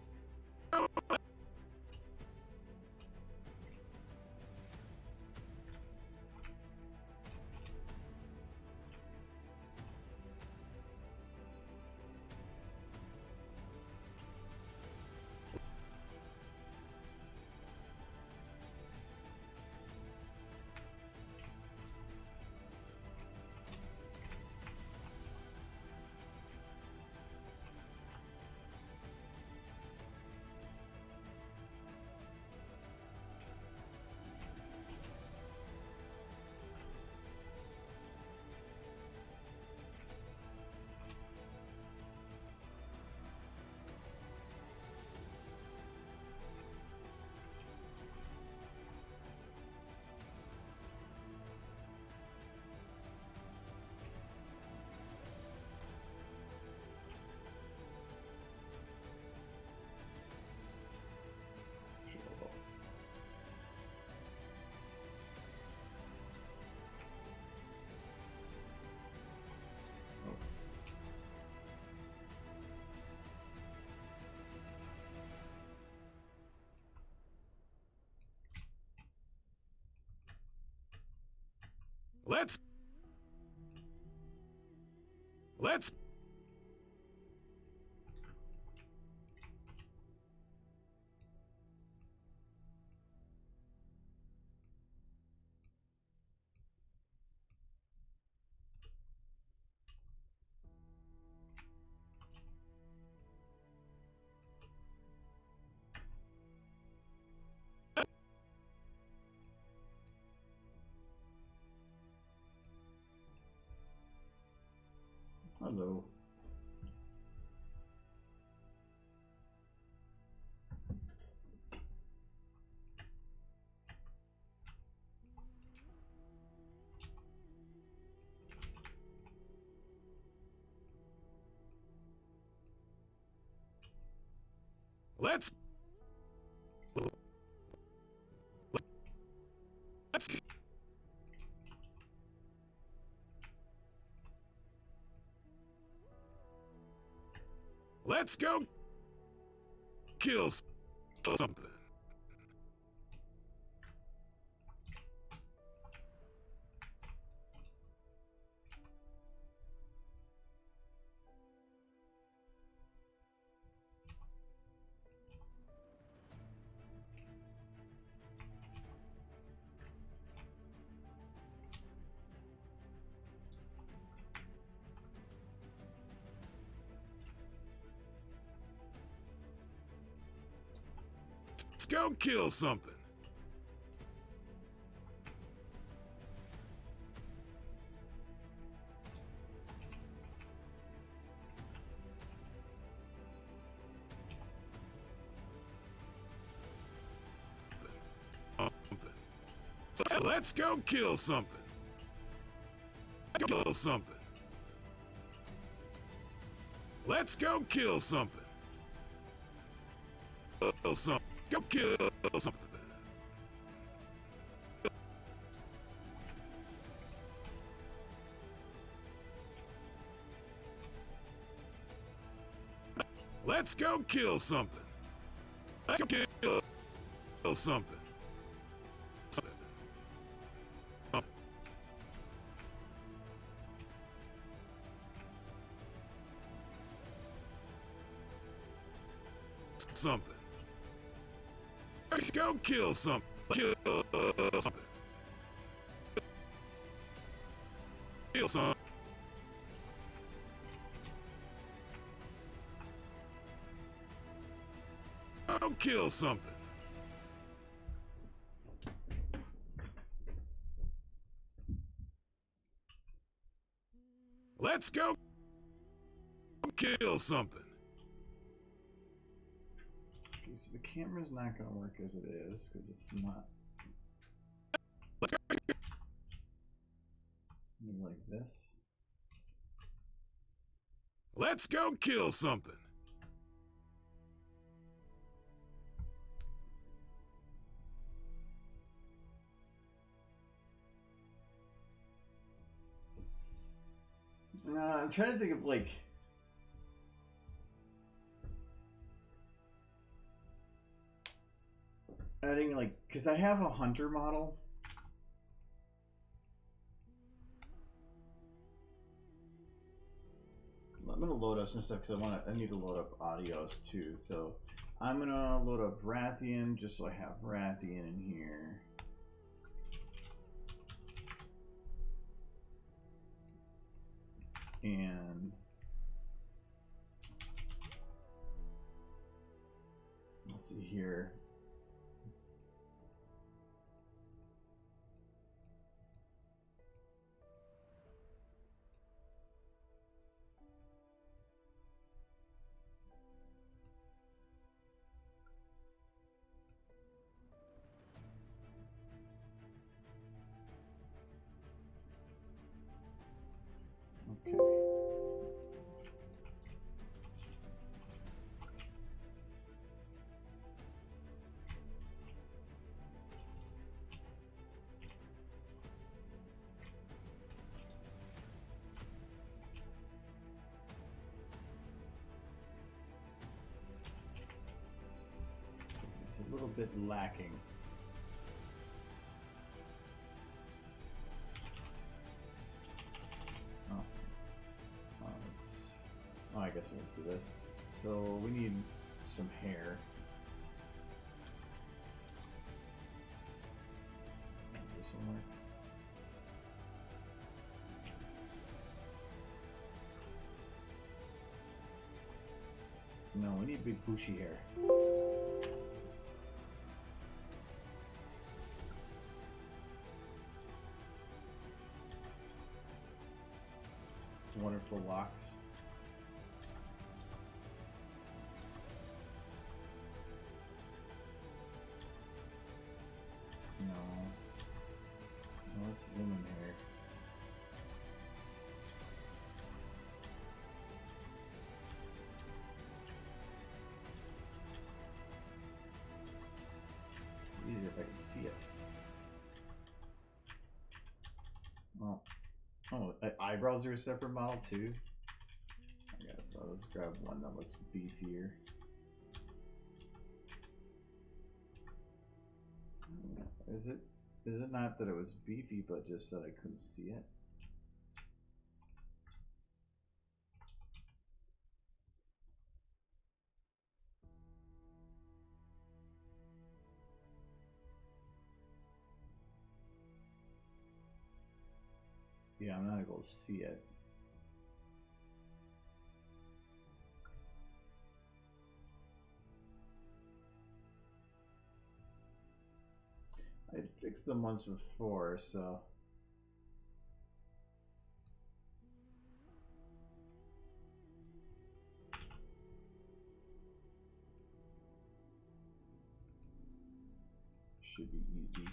Let's Let's let's go kill something. Let's go kill something. Let's go kill something. Kill something. Let's go kill something. Kill something. Go kill something. Let's go kill something. Let's go kill something. Something. Go kill something. Kill something. Kill something. Go kill something. Let's go kill something. Okay, so the camera's not going to work as it is because it's not. Maybe like this. Let's go kill something. I'm trying to think of like. Adding like, because I have a hunter model. I'm gonna load up some stuff because I need to load up audios too. So I'm gonna load up Rathian just so I have Rathian in here. And let's see here. Okay. It's a little bit lacking. Oh, I guess let's do this. So we need some hair. Does this one work? No, we need big bushy hair. Wonderful locks. No. No, it's woman hair. see it. Oh, eyebrows are a separate model too? I guess I'll just grab one that looks beefier. Is it not that it was beefy, but just that I couldn't see it? Yeah, I'm not able to see it. I had fixed them once before, so... should be easy.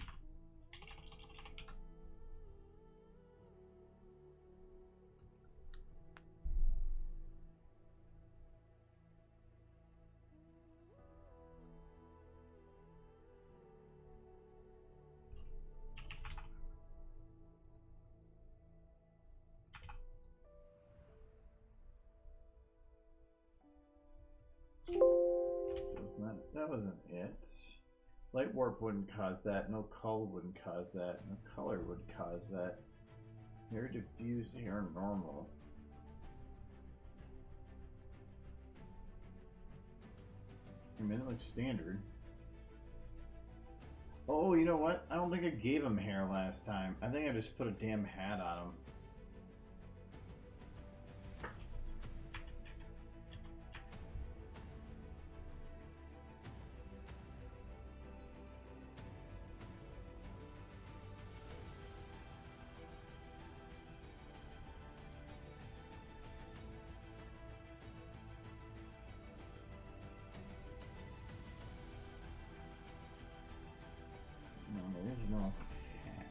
So it's not, that wasn't it. Light warp wouldn't cause that. No color wouldn't cause that. No color would cause that. Hair diffuse, hair normal. I mean, it looks standard. Oh, you know what? I don't think I gave him hair last time. I think I just put a damn hat on him. There is no hat.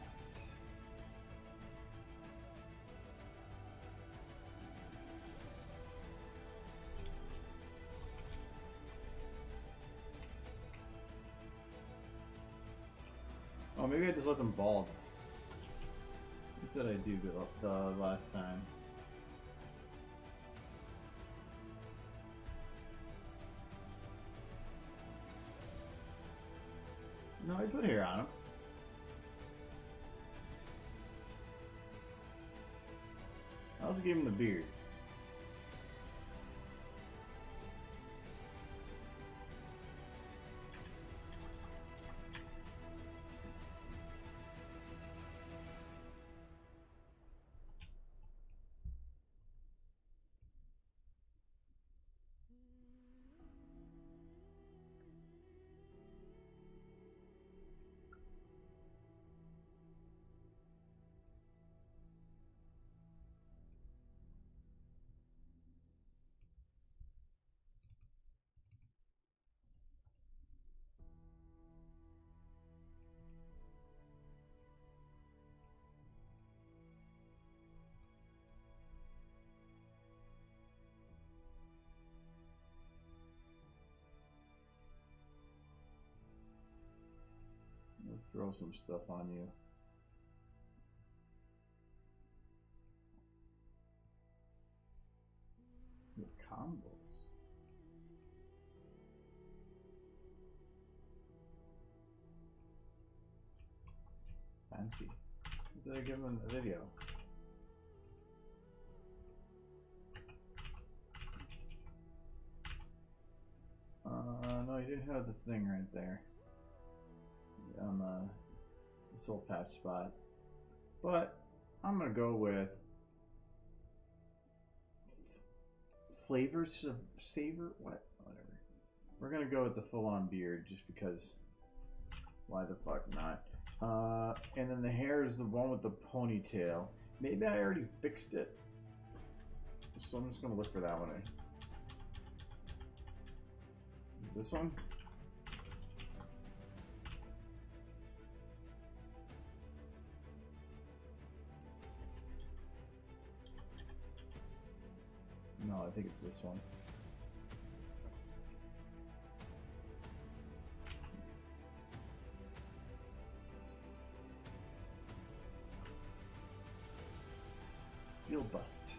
Oh, maybe I just let them bald. What did I do the last time? No, I put hair on him. I also gave him the beard. Let's throw some stuff on you. The combos. Fancy. What did I give him in the video? No, you didn't have the thing right there. On the soul patch spot, but I'm gonna go with flavors of savor. Whatever. We're gonna go with the full-on beard just because. Why the fuck not? And then the hair is the one with the ponytail. Maybe I already fixed it, so I'm just gonna look for that one. This one. No, I think it's this one. Field bust.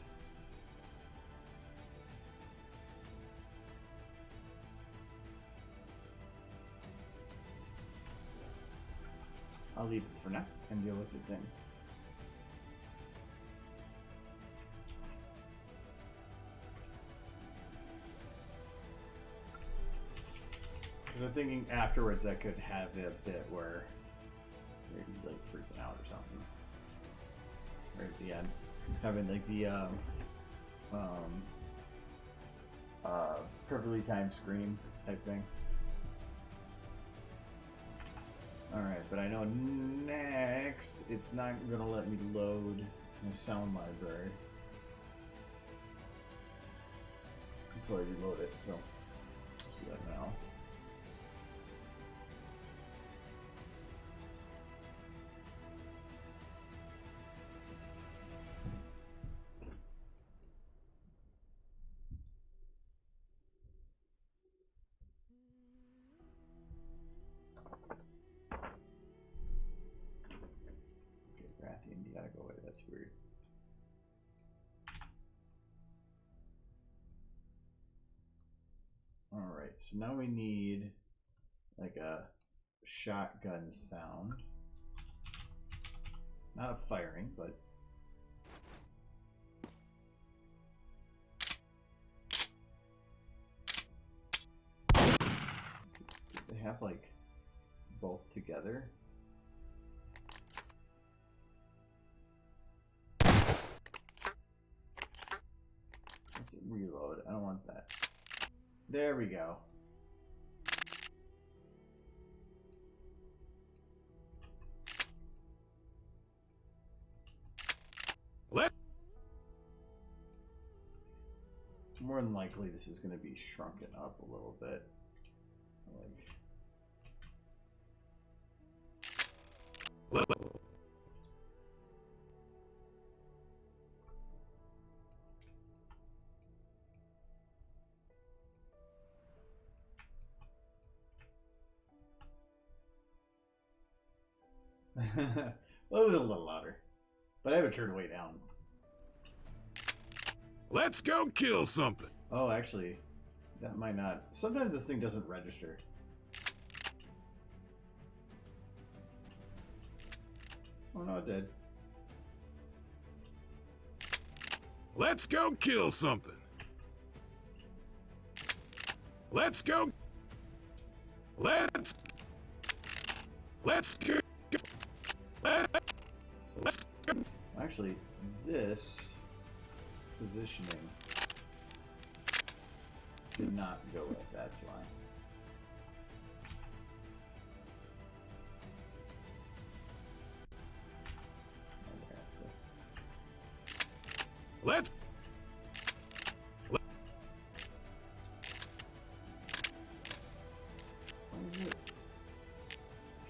I'll leave it for now and deal with it then. Because I'm thinking afterwards I could have a bit where maybe like freaking out or something. Right at the end. Having like the perfectly timed screams type thing. Alright, but I know next it's not gonna let me load my sound library until I reload it, so let's do that now. Gotta go away, that's weird. Alright, so now we need like a shotgun sound. Not a firing, but they have like both together. Reload. I don't want that. There we go. More than likely, this is going to be shrunken up a little bit. Like. Well, it was a little louder, but I have it turned way down. Let's go kill something. Oh, actually, that might not. Sometimes this thing doesn't register. Oh no, it did. Let's go kill something. Let's go. Let's go. Let's go. Actually, this positioning did not go with. That's why. Let's.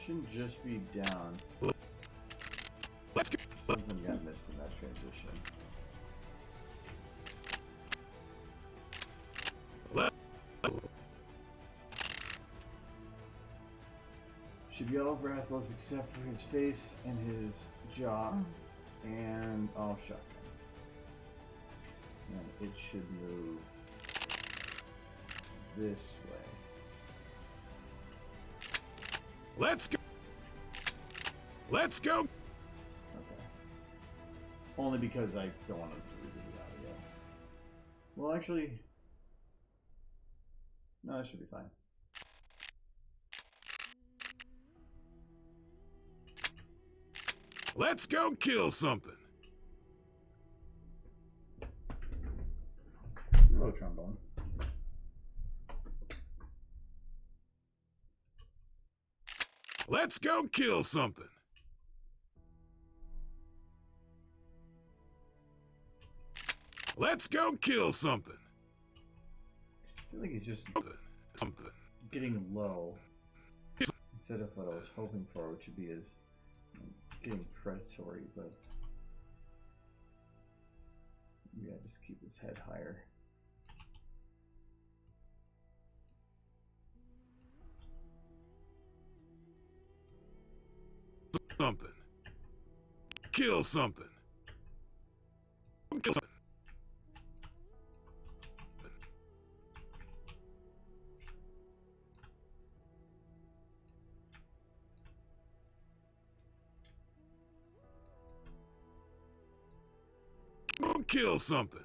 Shouldn't just be down. Let's go. Something got missed in that transition. Should be all of Rathless except for his face and his jaw, and all shotgun. And it should move this way. Let's go. Let's go. Okay. Only because I don't want to redo the audio. Well, actually, no, that should be fine. Let's go kill something. Hello, trombone. Let's go kill something. Let's go kill something. I feel like he's just Something. getting low instead of what I was hoping for, which would be his getting predatory, but yeah, just keep his head higher. Something. Kill something. kill something.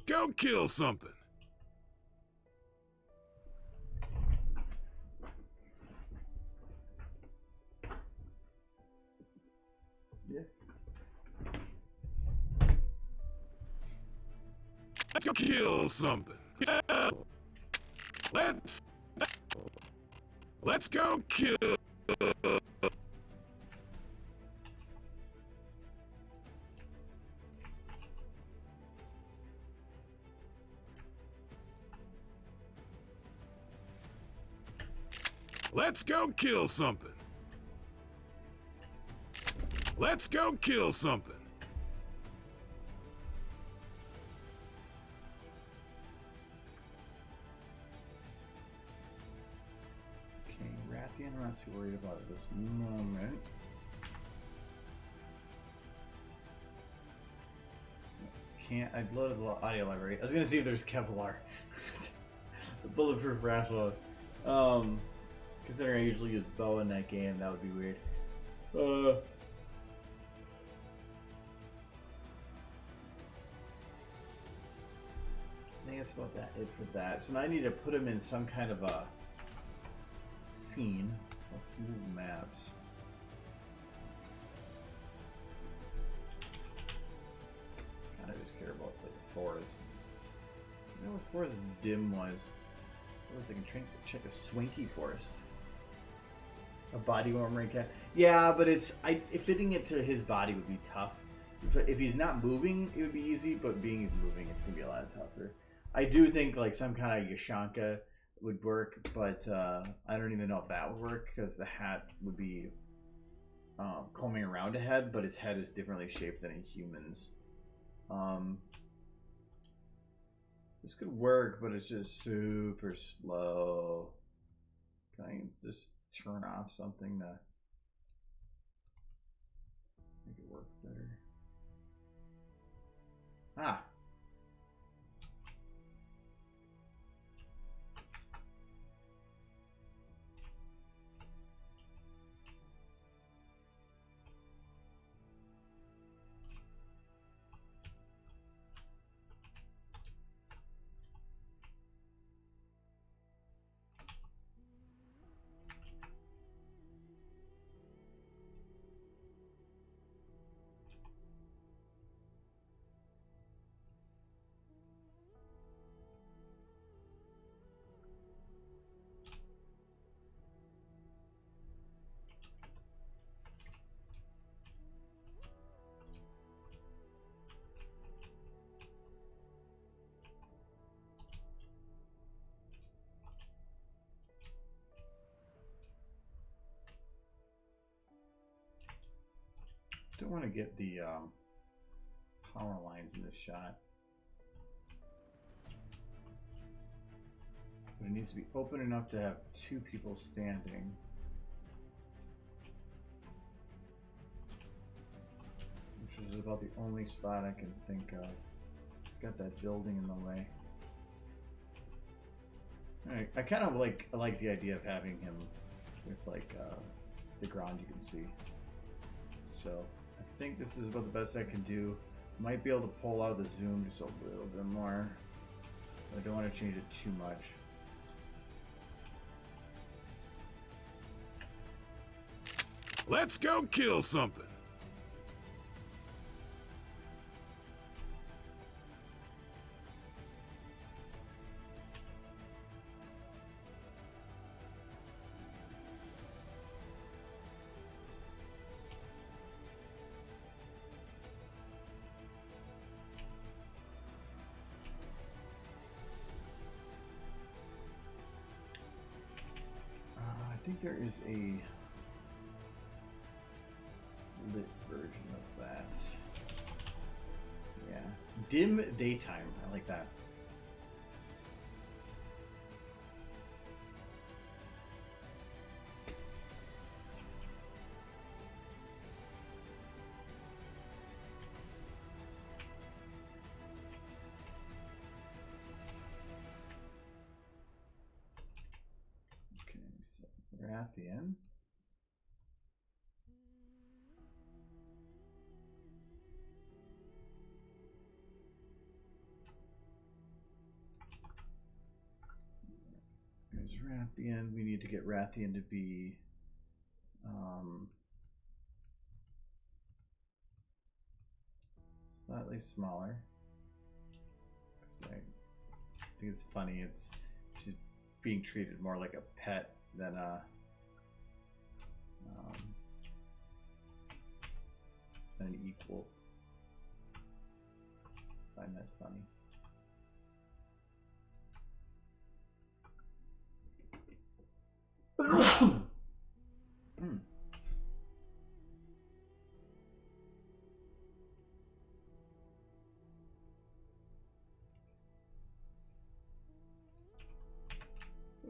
Go kill something. Yeah. Let's go kill something. Let's go kill. Let's go kill something. Let's go kill something. Okay, Rathian, I'm not too worried about at this moment. Can't. I've loaded the audio library. I was gonna see if there's Kevlar. The bulletproof rationals. Considering I usually use bow in that game, that would be weird. I think that's about it for that. So now I need to put him in some kind of a scene. Let's move maps. Kind of just care about like the forest. I know what forest dim was. I can check a swanky forest. A body armor cat. Yeah, but fitting it to his body would be tough. If he's not moving, it would be easy, but being he's moving, it's gonna be a lot tougher. I do think like some kind of Yashanka would work, but I don't even know if that would work because the hat would be combing around a head, but his head is differently shaped than a human's. This could work, but it's just super slow. Can I just turn off something to make it work better? Ah. Don't want to get the power lines in this shot, but it needs to be open enough to have two people standing. Which is about the only spot I can think of. It's got that building in the way. Alright, I kind of like the idea of having him with like the ground you can see. So I think this is about the best I can do. Might be able to pull out the zoom just a little bit more. But I don't want to change it too much. Let's go kill something. I think there is a lit version of that. Yeah. Dim daytime. I like that. Okay, so we're at the end. Rathian. We need to get Rathian to be slightly smaller. I think it's funny. It's just being treated more like a pet than an equal. I find that funny.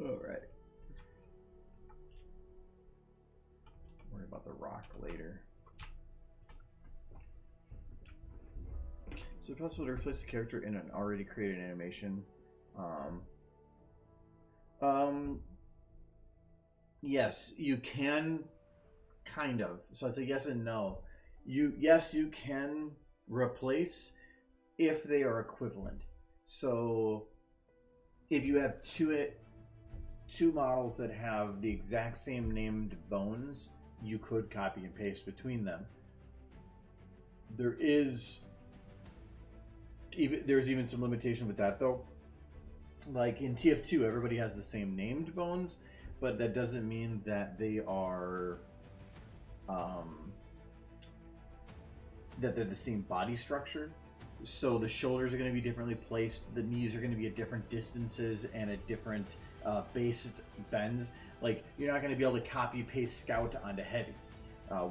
All right. Worry about the rock later. So it's possible to replace a character in an already created animation. Yes, you can, kind of. So it's a yes and no. Yes, you can replace if they are equivalent. So if you have two models that have the exact same named bones, you could copy and paste between them. There's even some limitation with that though. Like in TF2, everybody has the same named bones, but that doesn't mean that they are that they're the same body structure. So the shoulders are going to be differently placed, the knees are going to be at different distances and at different base bends. Like you're not going to be able to copy paste Scout onto Heavy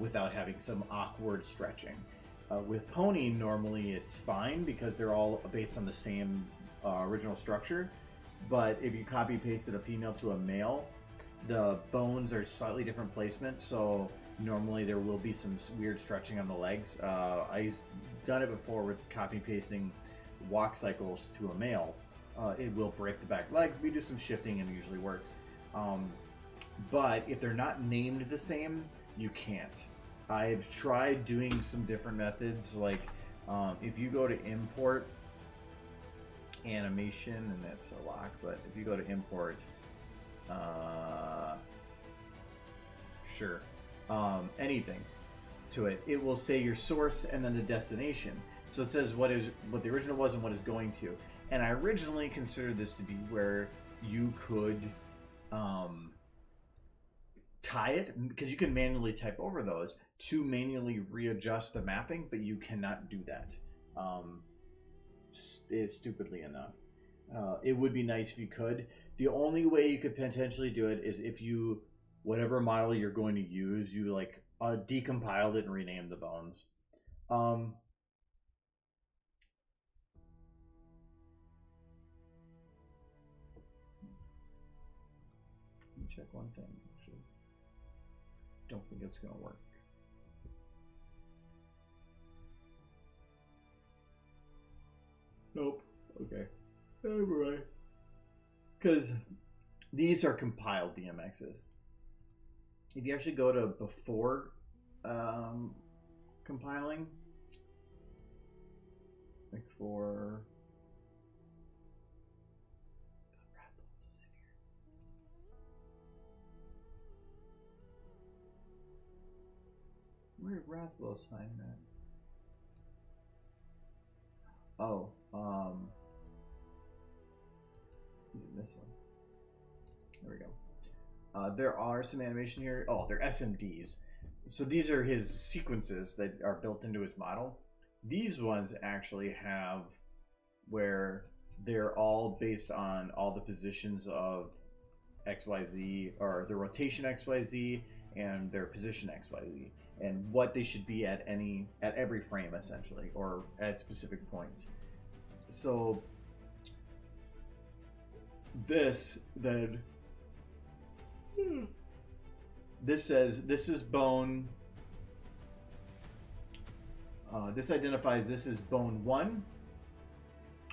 without having some awkward stretching. With Pony, normally it's fine because they're all based on the same original structure. But if you copy pasted a female to a male, the bones are slightly different placements, so normally there will be some weird stretching on the legs. I've done it before with copy pasting walk cycles to a male. It will break the back legs. We do some shifting and it usually works. But if they're not named the same, you can't. I've tried doing some different methods, like if you go to import animation, and that's a lock, but if you go to import, anything to it, it will say your source and then the destination. So it says what the original was and what is going to. And I originally considered this to be where you could tie it, because you can manually type over those to manually readjust the mapping, but you cannot do that. Is stupidly enough. It would be nice if you could. The only way you could potentially do it is if you, whatever model you're going to use, you like decompiled it and renamed the bones. Let me check one thing. Actually, don't think it's going to work. Nope. Okay. Alright. Because these are compiled DMXs. If you actually go to before compiling, like for where did Rathlos find that? Oh, he's in this one. There we go. There are some animation here. Oh, they're SMDs. So these are his sequences that are built into his model. These ones actually have where they're all based on all the positions of XYZ, or the rotation XYZ and their position XYZ, and what they should be at every frame essentially, or at specific points. So this then this says this is bone. This identifies this is bone 1,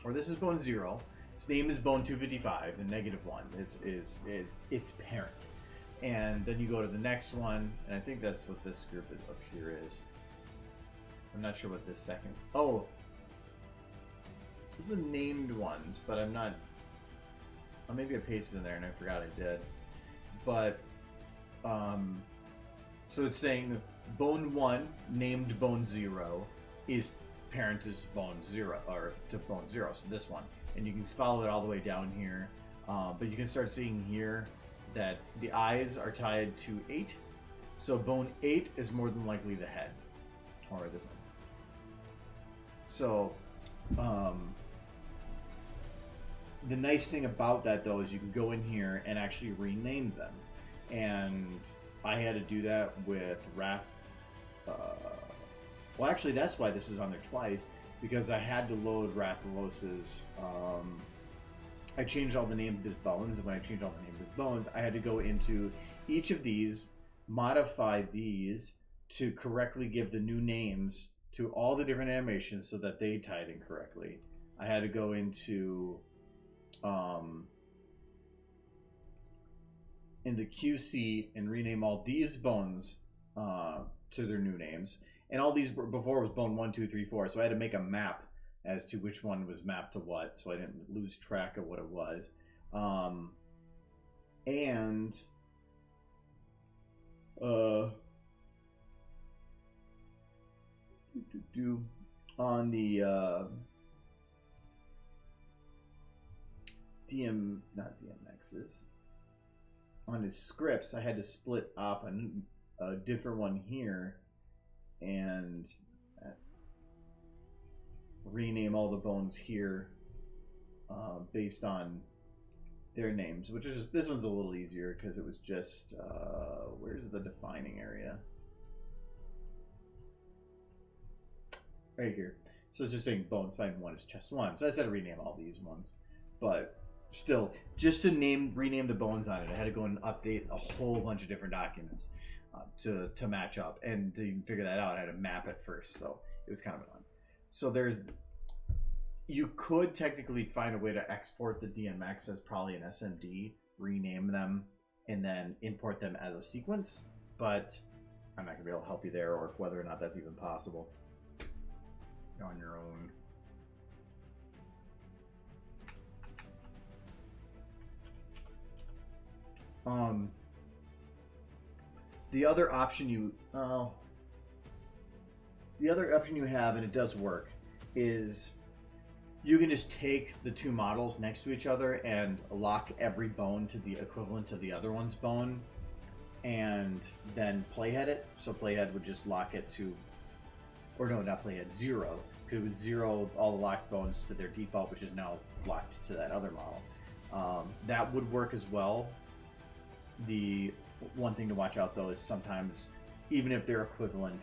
or this is bone 0. Its name is bone 255, and -1 is its parent. And then you go to the next one, and I think that's what this group is up here is. I'm not sure what this second is. Oh, those are the named ones, but I'm not. or maybe I pasted in there and I forgot I did. But so it's saying bone 1 named bone 0 is parent is bone 0 or to bone 0. So this one, and you can follow it all the way down here. But you can start seeing here that the eyes are tied to 8. So bone 8 is more than likely the head, or this one. So, the nice thing about that though is you can go in here and actually rename them, and I had to do that with Wrath. Well, actually, that's why this is on there twice, because I had to load Rathalos's. I changed all the name of his bones, and when I changed all the name of his bones, I had to go into each of these, modify these to correctly give the new names to all the different animations so that they tied in correctly. I had to go into in the QC and rename all these bones to their new names. And all these before was bone 1, 2, 3, 4. So I had to make a map as to which one was mapped to what, so I didn't lose track of what it was. And on the not DMX's, on his scripts, I had to split off a different one here and rename all the bones here based on their names, which is, this one's a little easier because it was just where's the defining area? Right here. So it's just saying bone spine 1 is chest 1. So I said to rename all these ones, but still, just to rename the bones on it, I had to go and update a whole bunch of different documents to match up, and to figure that out, I had to map it first. So it was kind of annoying. So you could technically find a way to export the DMX as probably an SMD, rename them, and then import them as a sequence, but I'm not going to be able to help you there, or whether or not that's even possible. You're on your own. The other option you have, and it does work, is you can just take the two models next to each other and lock every bone to the equivalent of the other one's bone, and then playhead it. So playhead would just lock it to, or no, not playhead, 0, because it would 0 all the locked bones to their default, which is now locked to that other model. That would work as well. The one thing to watch out though is sometimes, even if they're equivalent,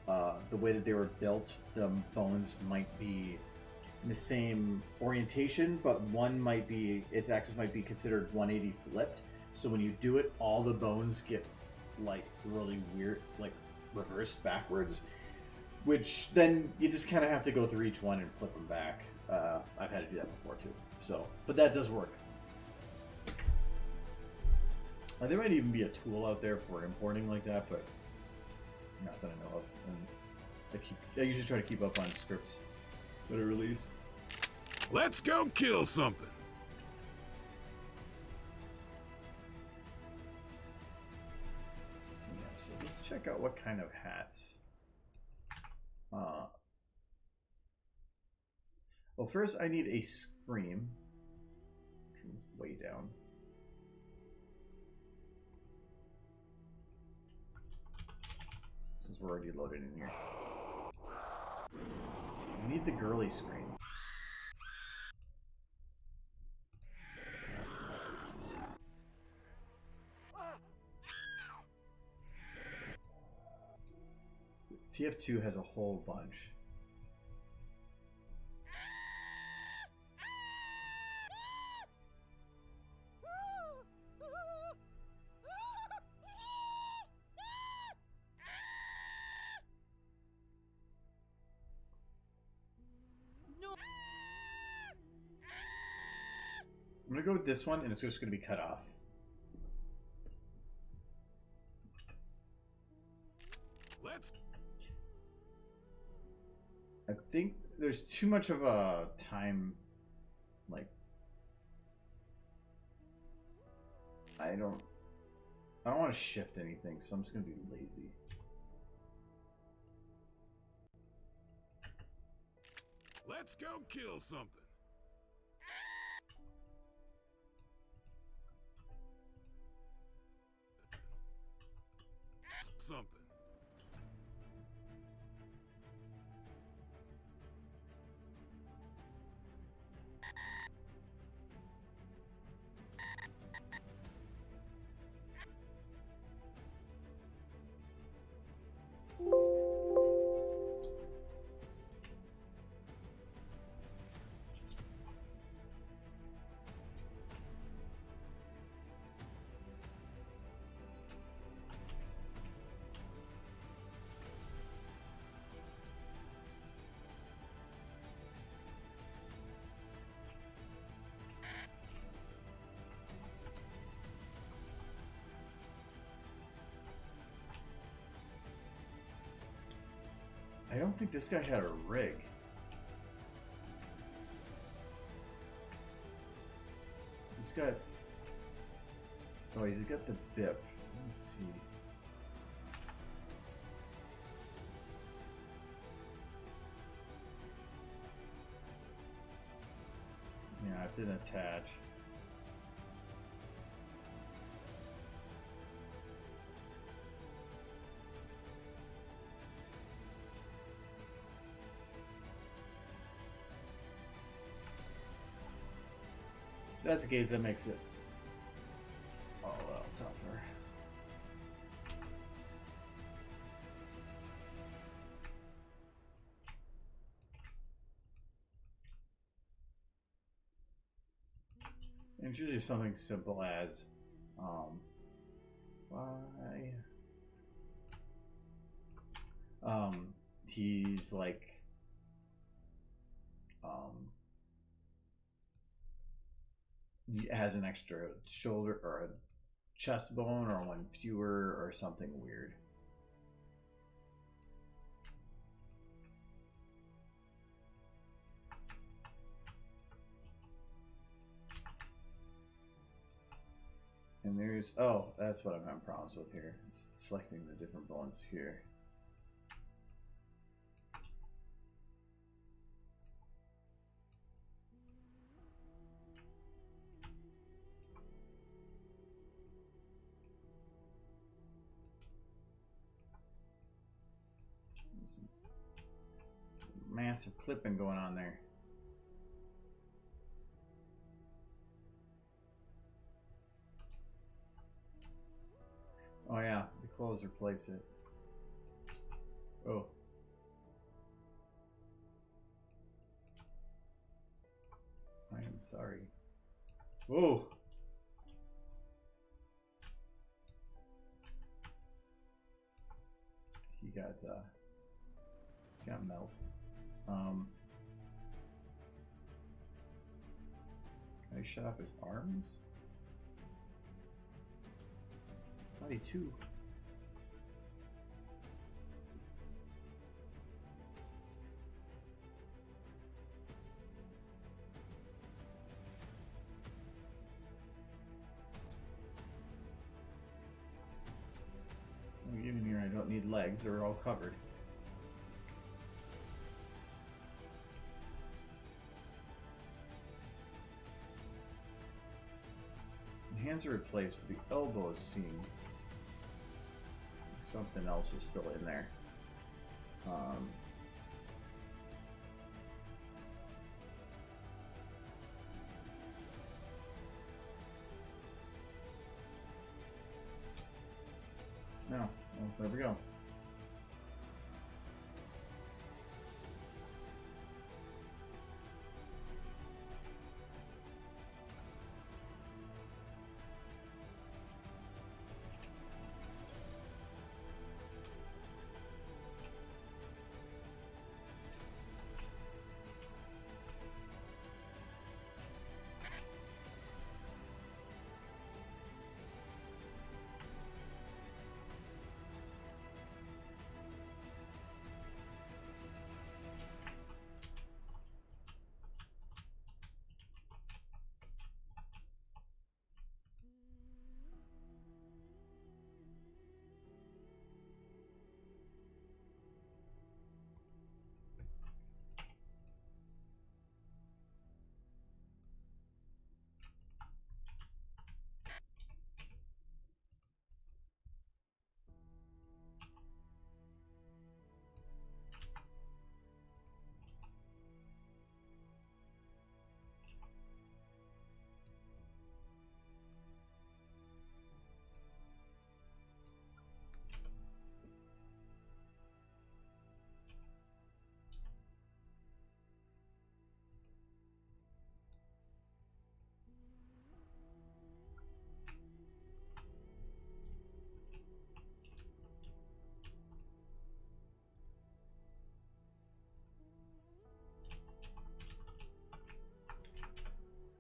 the way that they were built, the bones might be in the same orientation, but one might be, its axis might be considered 180 flipped. So when you do it, all the bones get like really weird, like reversed backwards, which then you just kind of have to go through each one and flip them back. I've had to do that before too. So, but that does work. There might even be a tool out there for importing like that, but not that I know of. And I usually try to keep up on scripts that are released. Let's go kill something. Yeah, so let's check out what kind of hats. Well, first I need a scream. Way down. Since we're already loaded in here. We need the girly screen. TF2 has a whole bunch. I'm gonna go with this one, and it's just gonna be cut off. I think there's too much of a time, like, I don't want to shift anything, so I'm just gonna be lazy. Let's go kill something. Something. I don't think this guy had a rig. He's got... Oh, he's got the bip. Let me see. Yeah, it didn't attach. That's the case that makes it a little tougher. And it's usually something simple as why he's like he has an extra shoulder or a chest bone or one fewer or something weird. And there's, oh, that's what I'm having problems with here. It's selecting the different bones here. Massive clipping going on there. Oh yeah, the clothes replace it. Oh. I am sorry. Whoa. He got melt. Can I shut off his arms? 22. Even here, I don't need legs; they're all covered. The hands are replaced, but the elbows seem something else is still in there. No, well, there we go.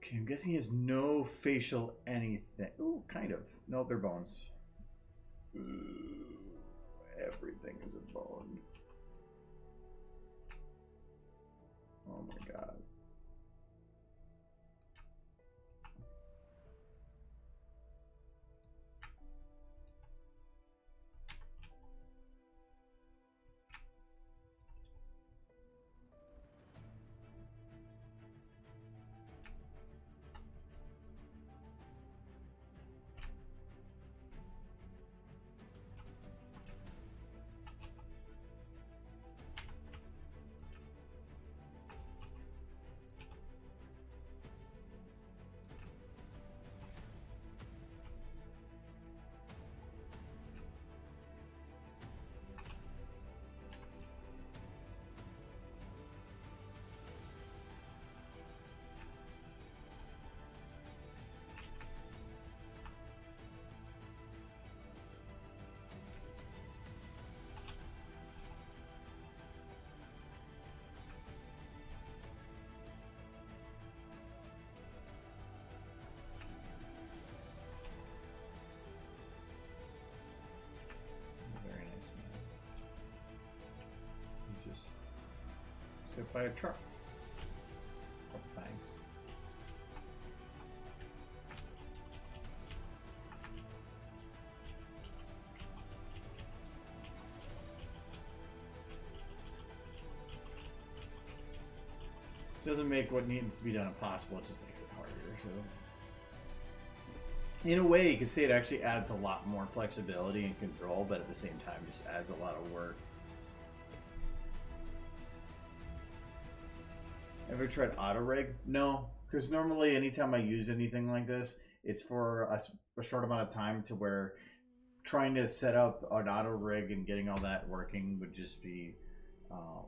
Okay, I'm guessing he has no facial anything. Ooh, kind of. No, they're bones. Ooh, everything is a bone. Oh my god. Hit by a truck a couple times. Doesn't make what needs to be done impossible, it just makes it harder. So in a way you could say it actually adds a lot more flexibility and control, but at the same time just adds a lot of work. Ever tried auto rig? No, because normally anytime I use anything like this, it's for a short amount of time, to where trying to set up an auto rig and getting all that working would just be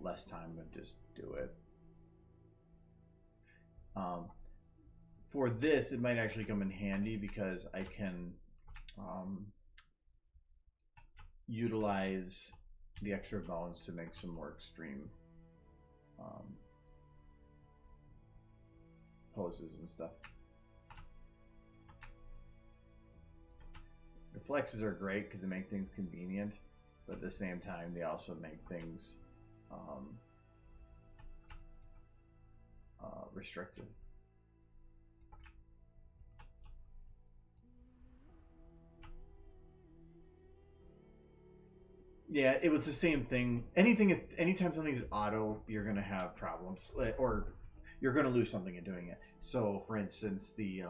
less time to just do it. For this, it might actually come in handy because I can utilize the extra bones to make some more extreme poses and stuff. The flexes are great because they make things convenient, but at the same time they also make things restrictive. Yeah, it was the same thing. Anytime something's auto, you're gonna have problems, or you're gonna lose something in doing it. So, for instance, they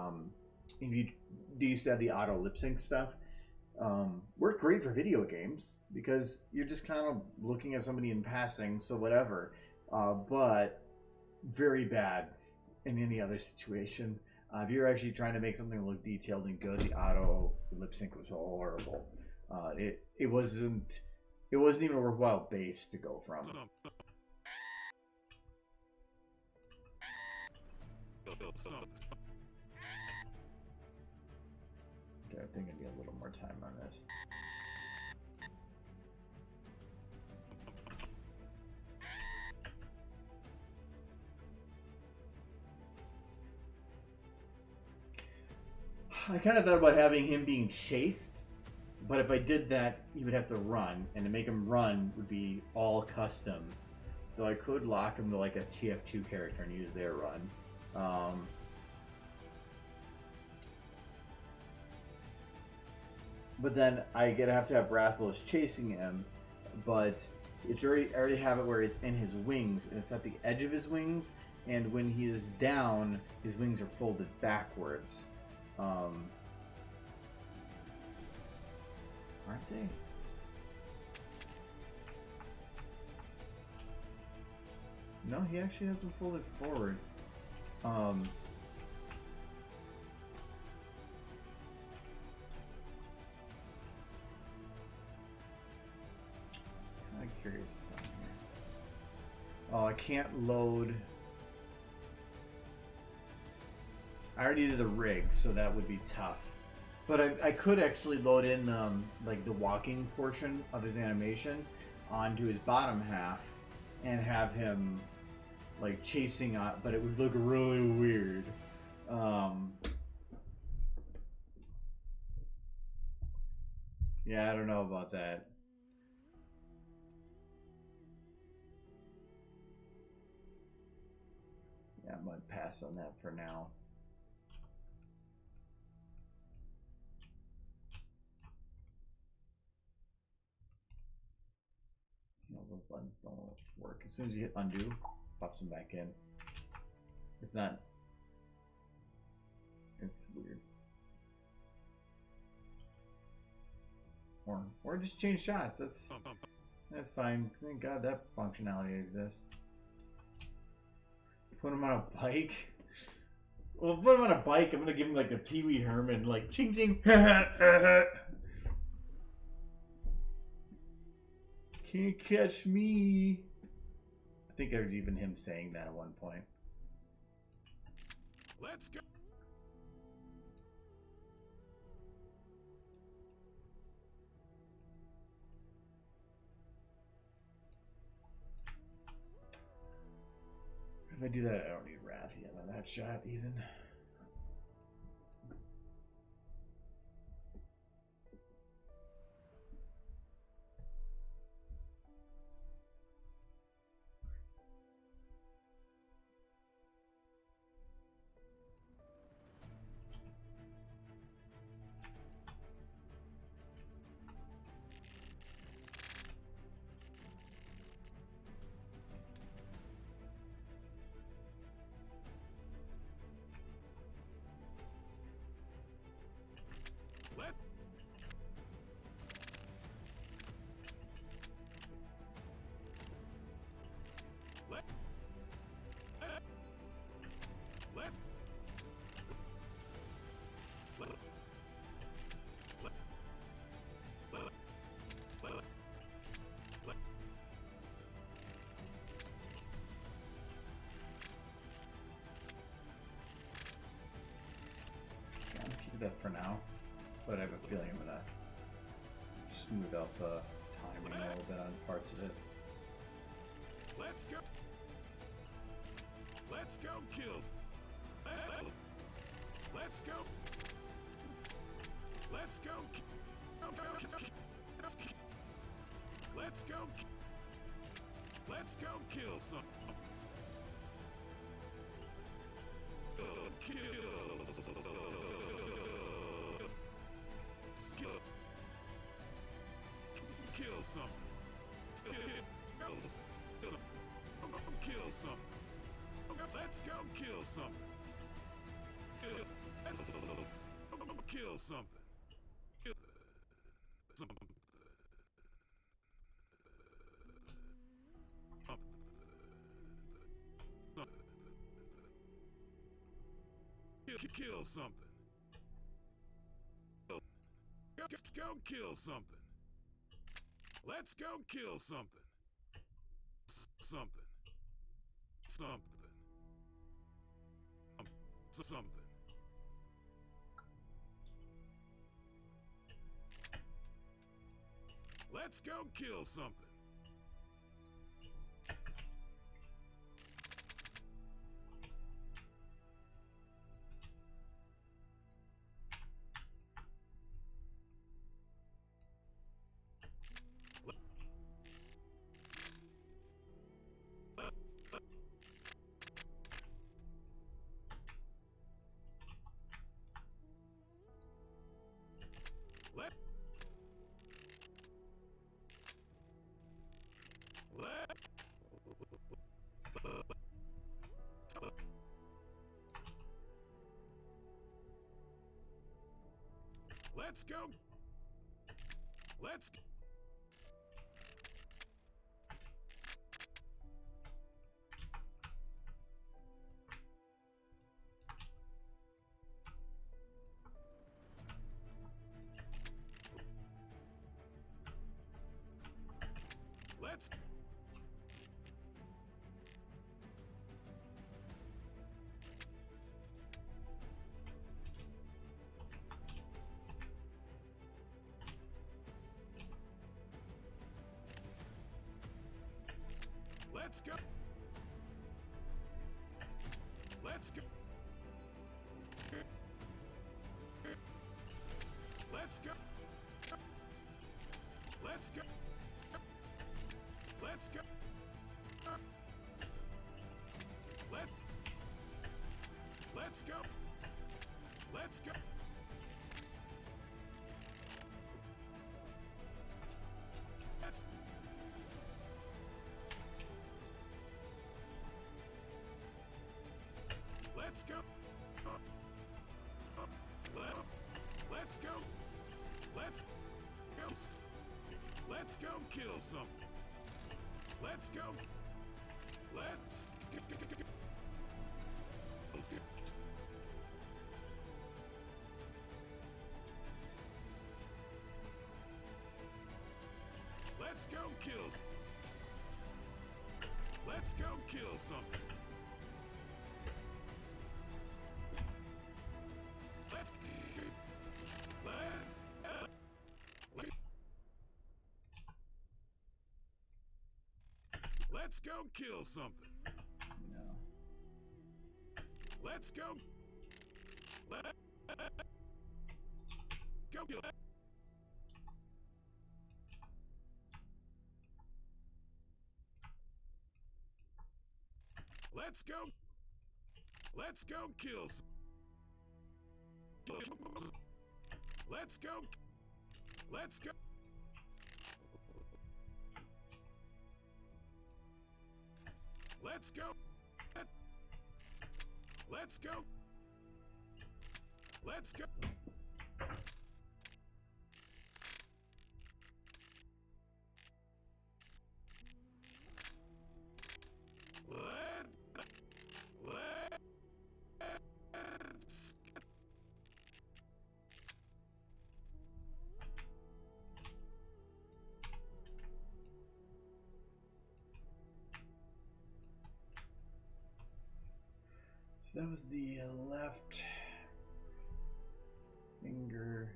used to have the auto lip sync stuff. Worked great for video games because you're just kind of looking at somebody in passing, so whatever. But very bad in any other situation. If you're actually trying to make something look detailed and good, the auto lip sync was horrible. It wasn't even a worthwhile base to go from. Okay, I think I need a little more time on this. I kind of thought about having him being chased, but if I did that, he would have to run, and to make him run would be all custom. Though I could lock him to like a TF2 character and use their run. But then I have to have Rathalos chasing him, but I already have it where it's in his wings, and it's at the edge of his wings, and when he is down, his wings are folded backwards. Aren't they? No, he actually has them folded forward. I'm curious to something here. Oh, I can't load. I already did the rig, so that would be tough. But I could actually load in like the walking portion of his animation onto his bottom half and have him like chasing on, but it would look really weird. Yeah, I don't know about that. Yeah, I'm gonna pass on that for now. No, those buttons don't work. As soon as you hit undo, pops them back in. It's not. It's weird. Or just change shots. That's fine. Thank God that functionality exists. Put him on a bike. Well, put him on a bike. I'm gonna give him like the Pee Wee Herman, like ching ching. Can't catch me. I think there was even him saying that at one point. Let's go. If I do that, I don't need Rathian on that shot, even. That for now, but I have a feeling I'm gonna smooth out the timing a little bit on parts of it. Let's go. Let's go kill. Let's go. Let's go. Let's go. Let's go kill some. Kill. Kill something. Kill something. Let's go kill something. Kill something. Kill something. Let's go kill something. Let's go kill something. Something. Something. Something. Let's go kill something. Let's go. Let's go. Let's Let's go. Let's go. Let's go. Let's go. Let's go. Let's go. Let's go. Let's go. Let's go. Let's go kill something. Let's go. Let's go. Let's go kill. Let's go kill something. Let's go kill something. No. Let's go. Go kill. Let's go. Let's go kill. Let's go. Let's go. Let's go. Let's go. Let's go. So that was the left finger,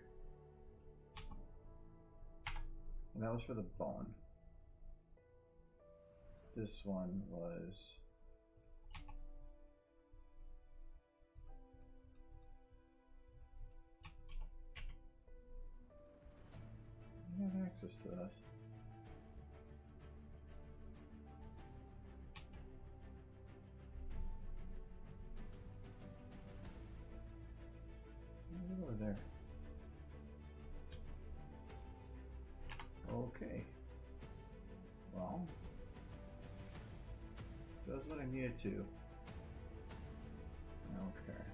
and that was for the bone. This one was I have access to that. Over there. Okay. Well, does what I needed to. Okay.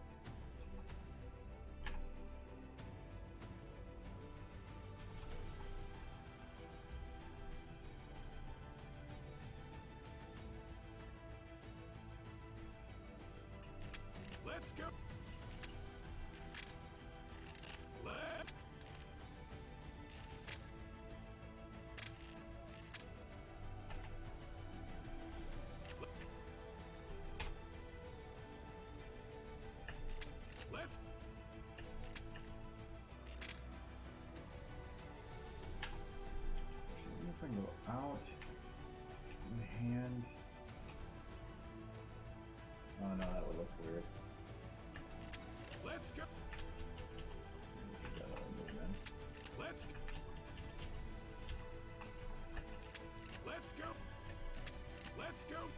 Let's go. Go out in hand. Oh no, that would look weird. Let's go. Let's go. Let's go. Let's go.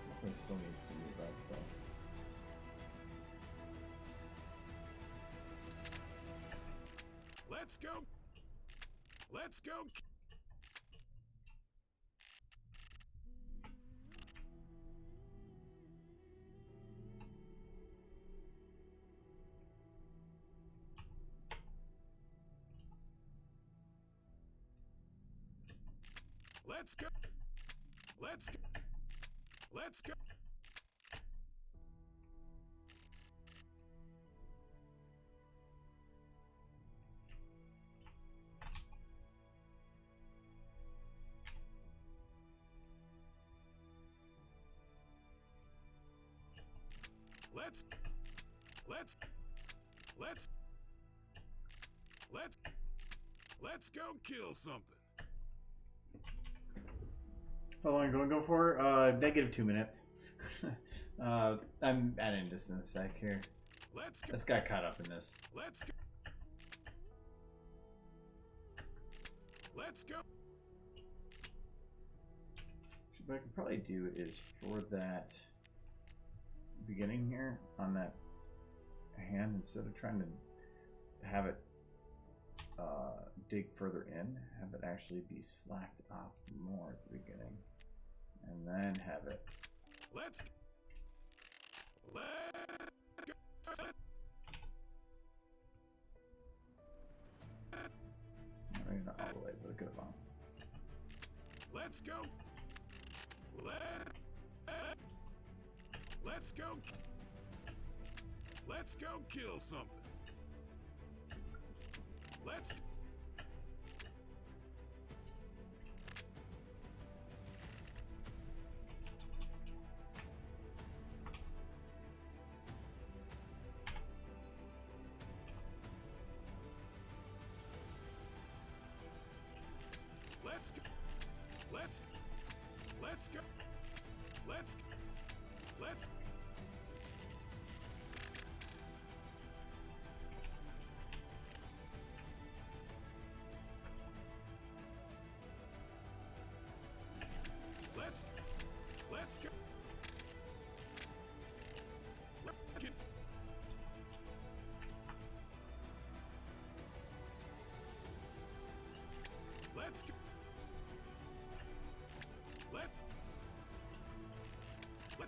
Definitely still needs to move up though. Let's go. Let's go. Let's go. Let's go. Let's go. Let's go kill something. How long are you going to go for? -2 minutes. I'm adding this in a sec here. Let's go. This guy caught up in this. Let's go. Let's go. What I can probably do is for that beginning here on that hand, instead of trying to have it dig further in, have it actually be slacked off more at the beginning, and then have it. Let's go. Maybe not all the way, but it could have gone. Let's go. Let's go. Let's go kill something. Let's. Let's go. Let's go. Let's go. Let's go. Let's. Let's. Let's go. Let's go. Let's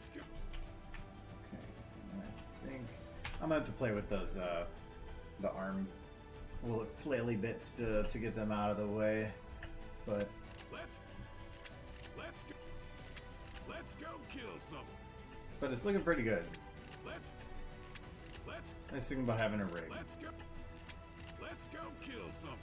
go. Okay, and I think I'm gonna have to play with those the arm flaily bits to get them out of the way, but Let's go. Let's go kill something. but it's looking pretty good. Let's Nice thing about having a rig. let's go. Let's go kill something.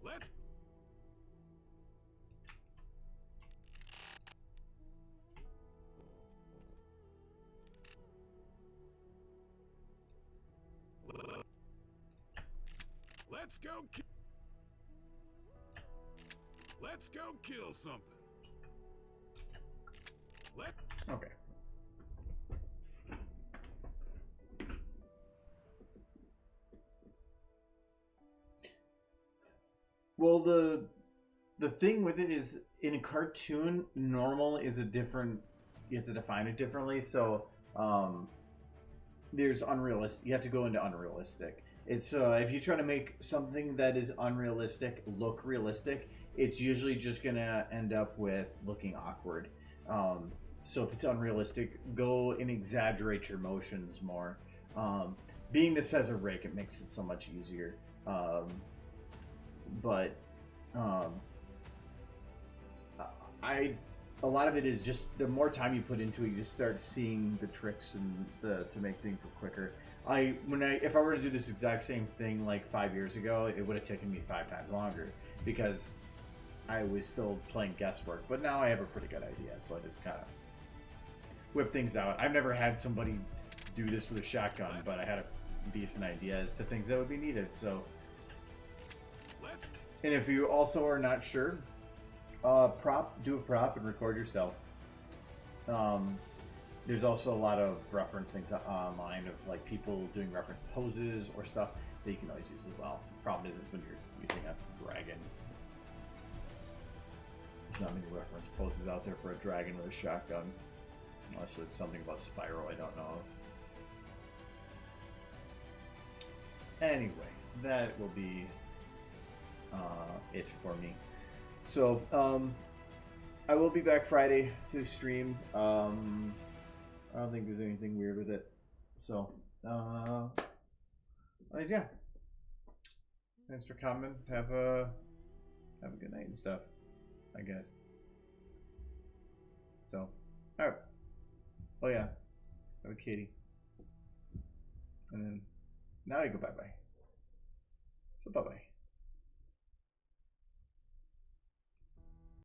Let's. Let's go. Let's go kill something. Okay. Well, the thing with it is, in a cartoon, normal is a different. You have to define it differently. So there's unrealistic. You have to go into unrealistic. It's if you try to make something that is unrealistic look realistic, it's usually just gonna end up with looking awkward. So if it's unrealistic, go and exaggerate your motions more. Being this as a rig, it makes it so much easier. But a lot of it is just the more time you put into it, you just start seeing the tricks and to make things look quicker. If I were to do this exact same thing like 5 years ago, it would have taken me 5 times longer because I was still playing guesswork. But now I have a pretty good idea, so I just kind of whip things out. I've never had somebody do this with a shotgun, but I had a decent idea as to things that would be needed. So, and if you also are not sure, do a prop and record yourself. There's also a lot of reference things online of like people doing reference poses or stuff that you can always use as well. The problem is when you're using a dragon. There's not many reference poses out there for a dragon with a shotgun. Unless it's something about Spyro I don't know of. Anyway, that will be it for me. So, I will be back Friday to stream. I don't think there's anything weird with it. So, yeah. Thanks for coming. Have a good night and stuff, I guess. So, all right. Oh yeah, have a kitty. And then now you go bye bye. So bye bye.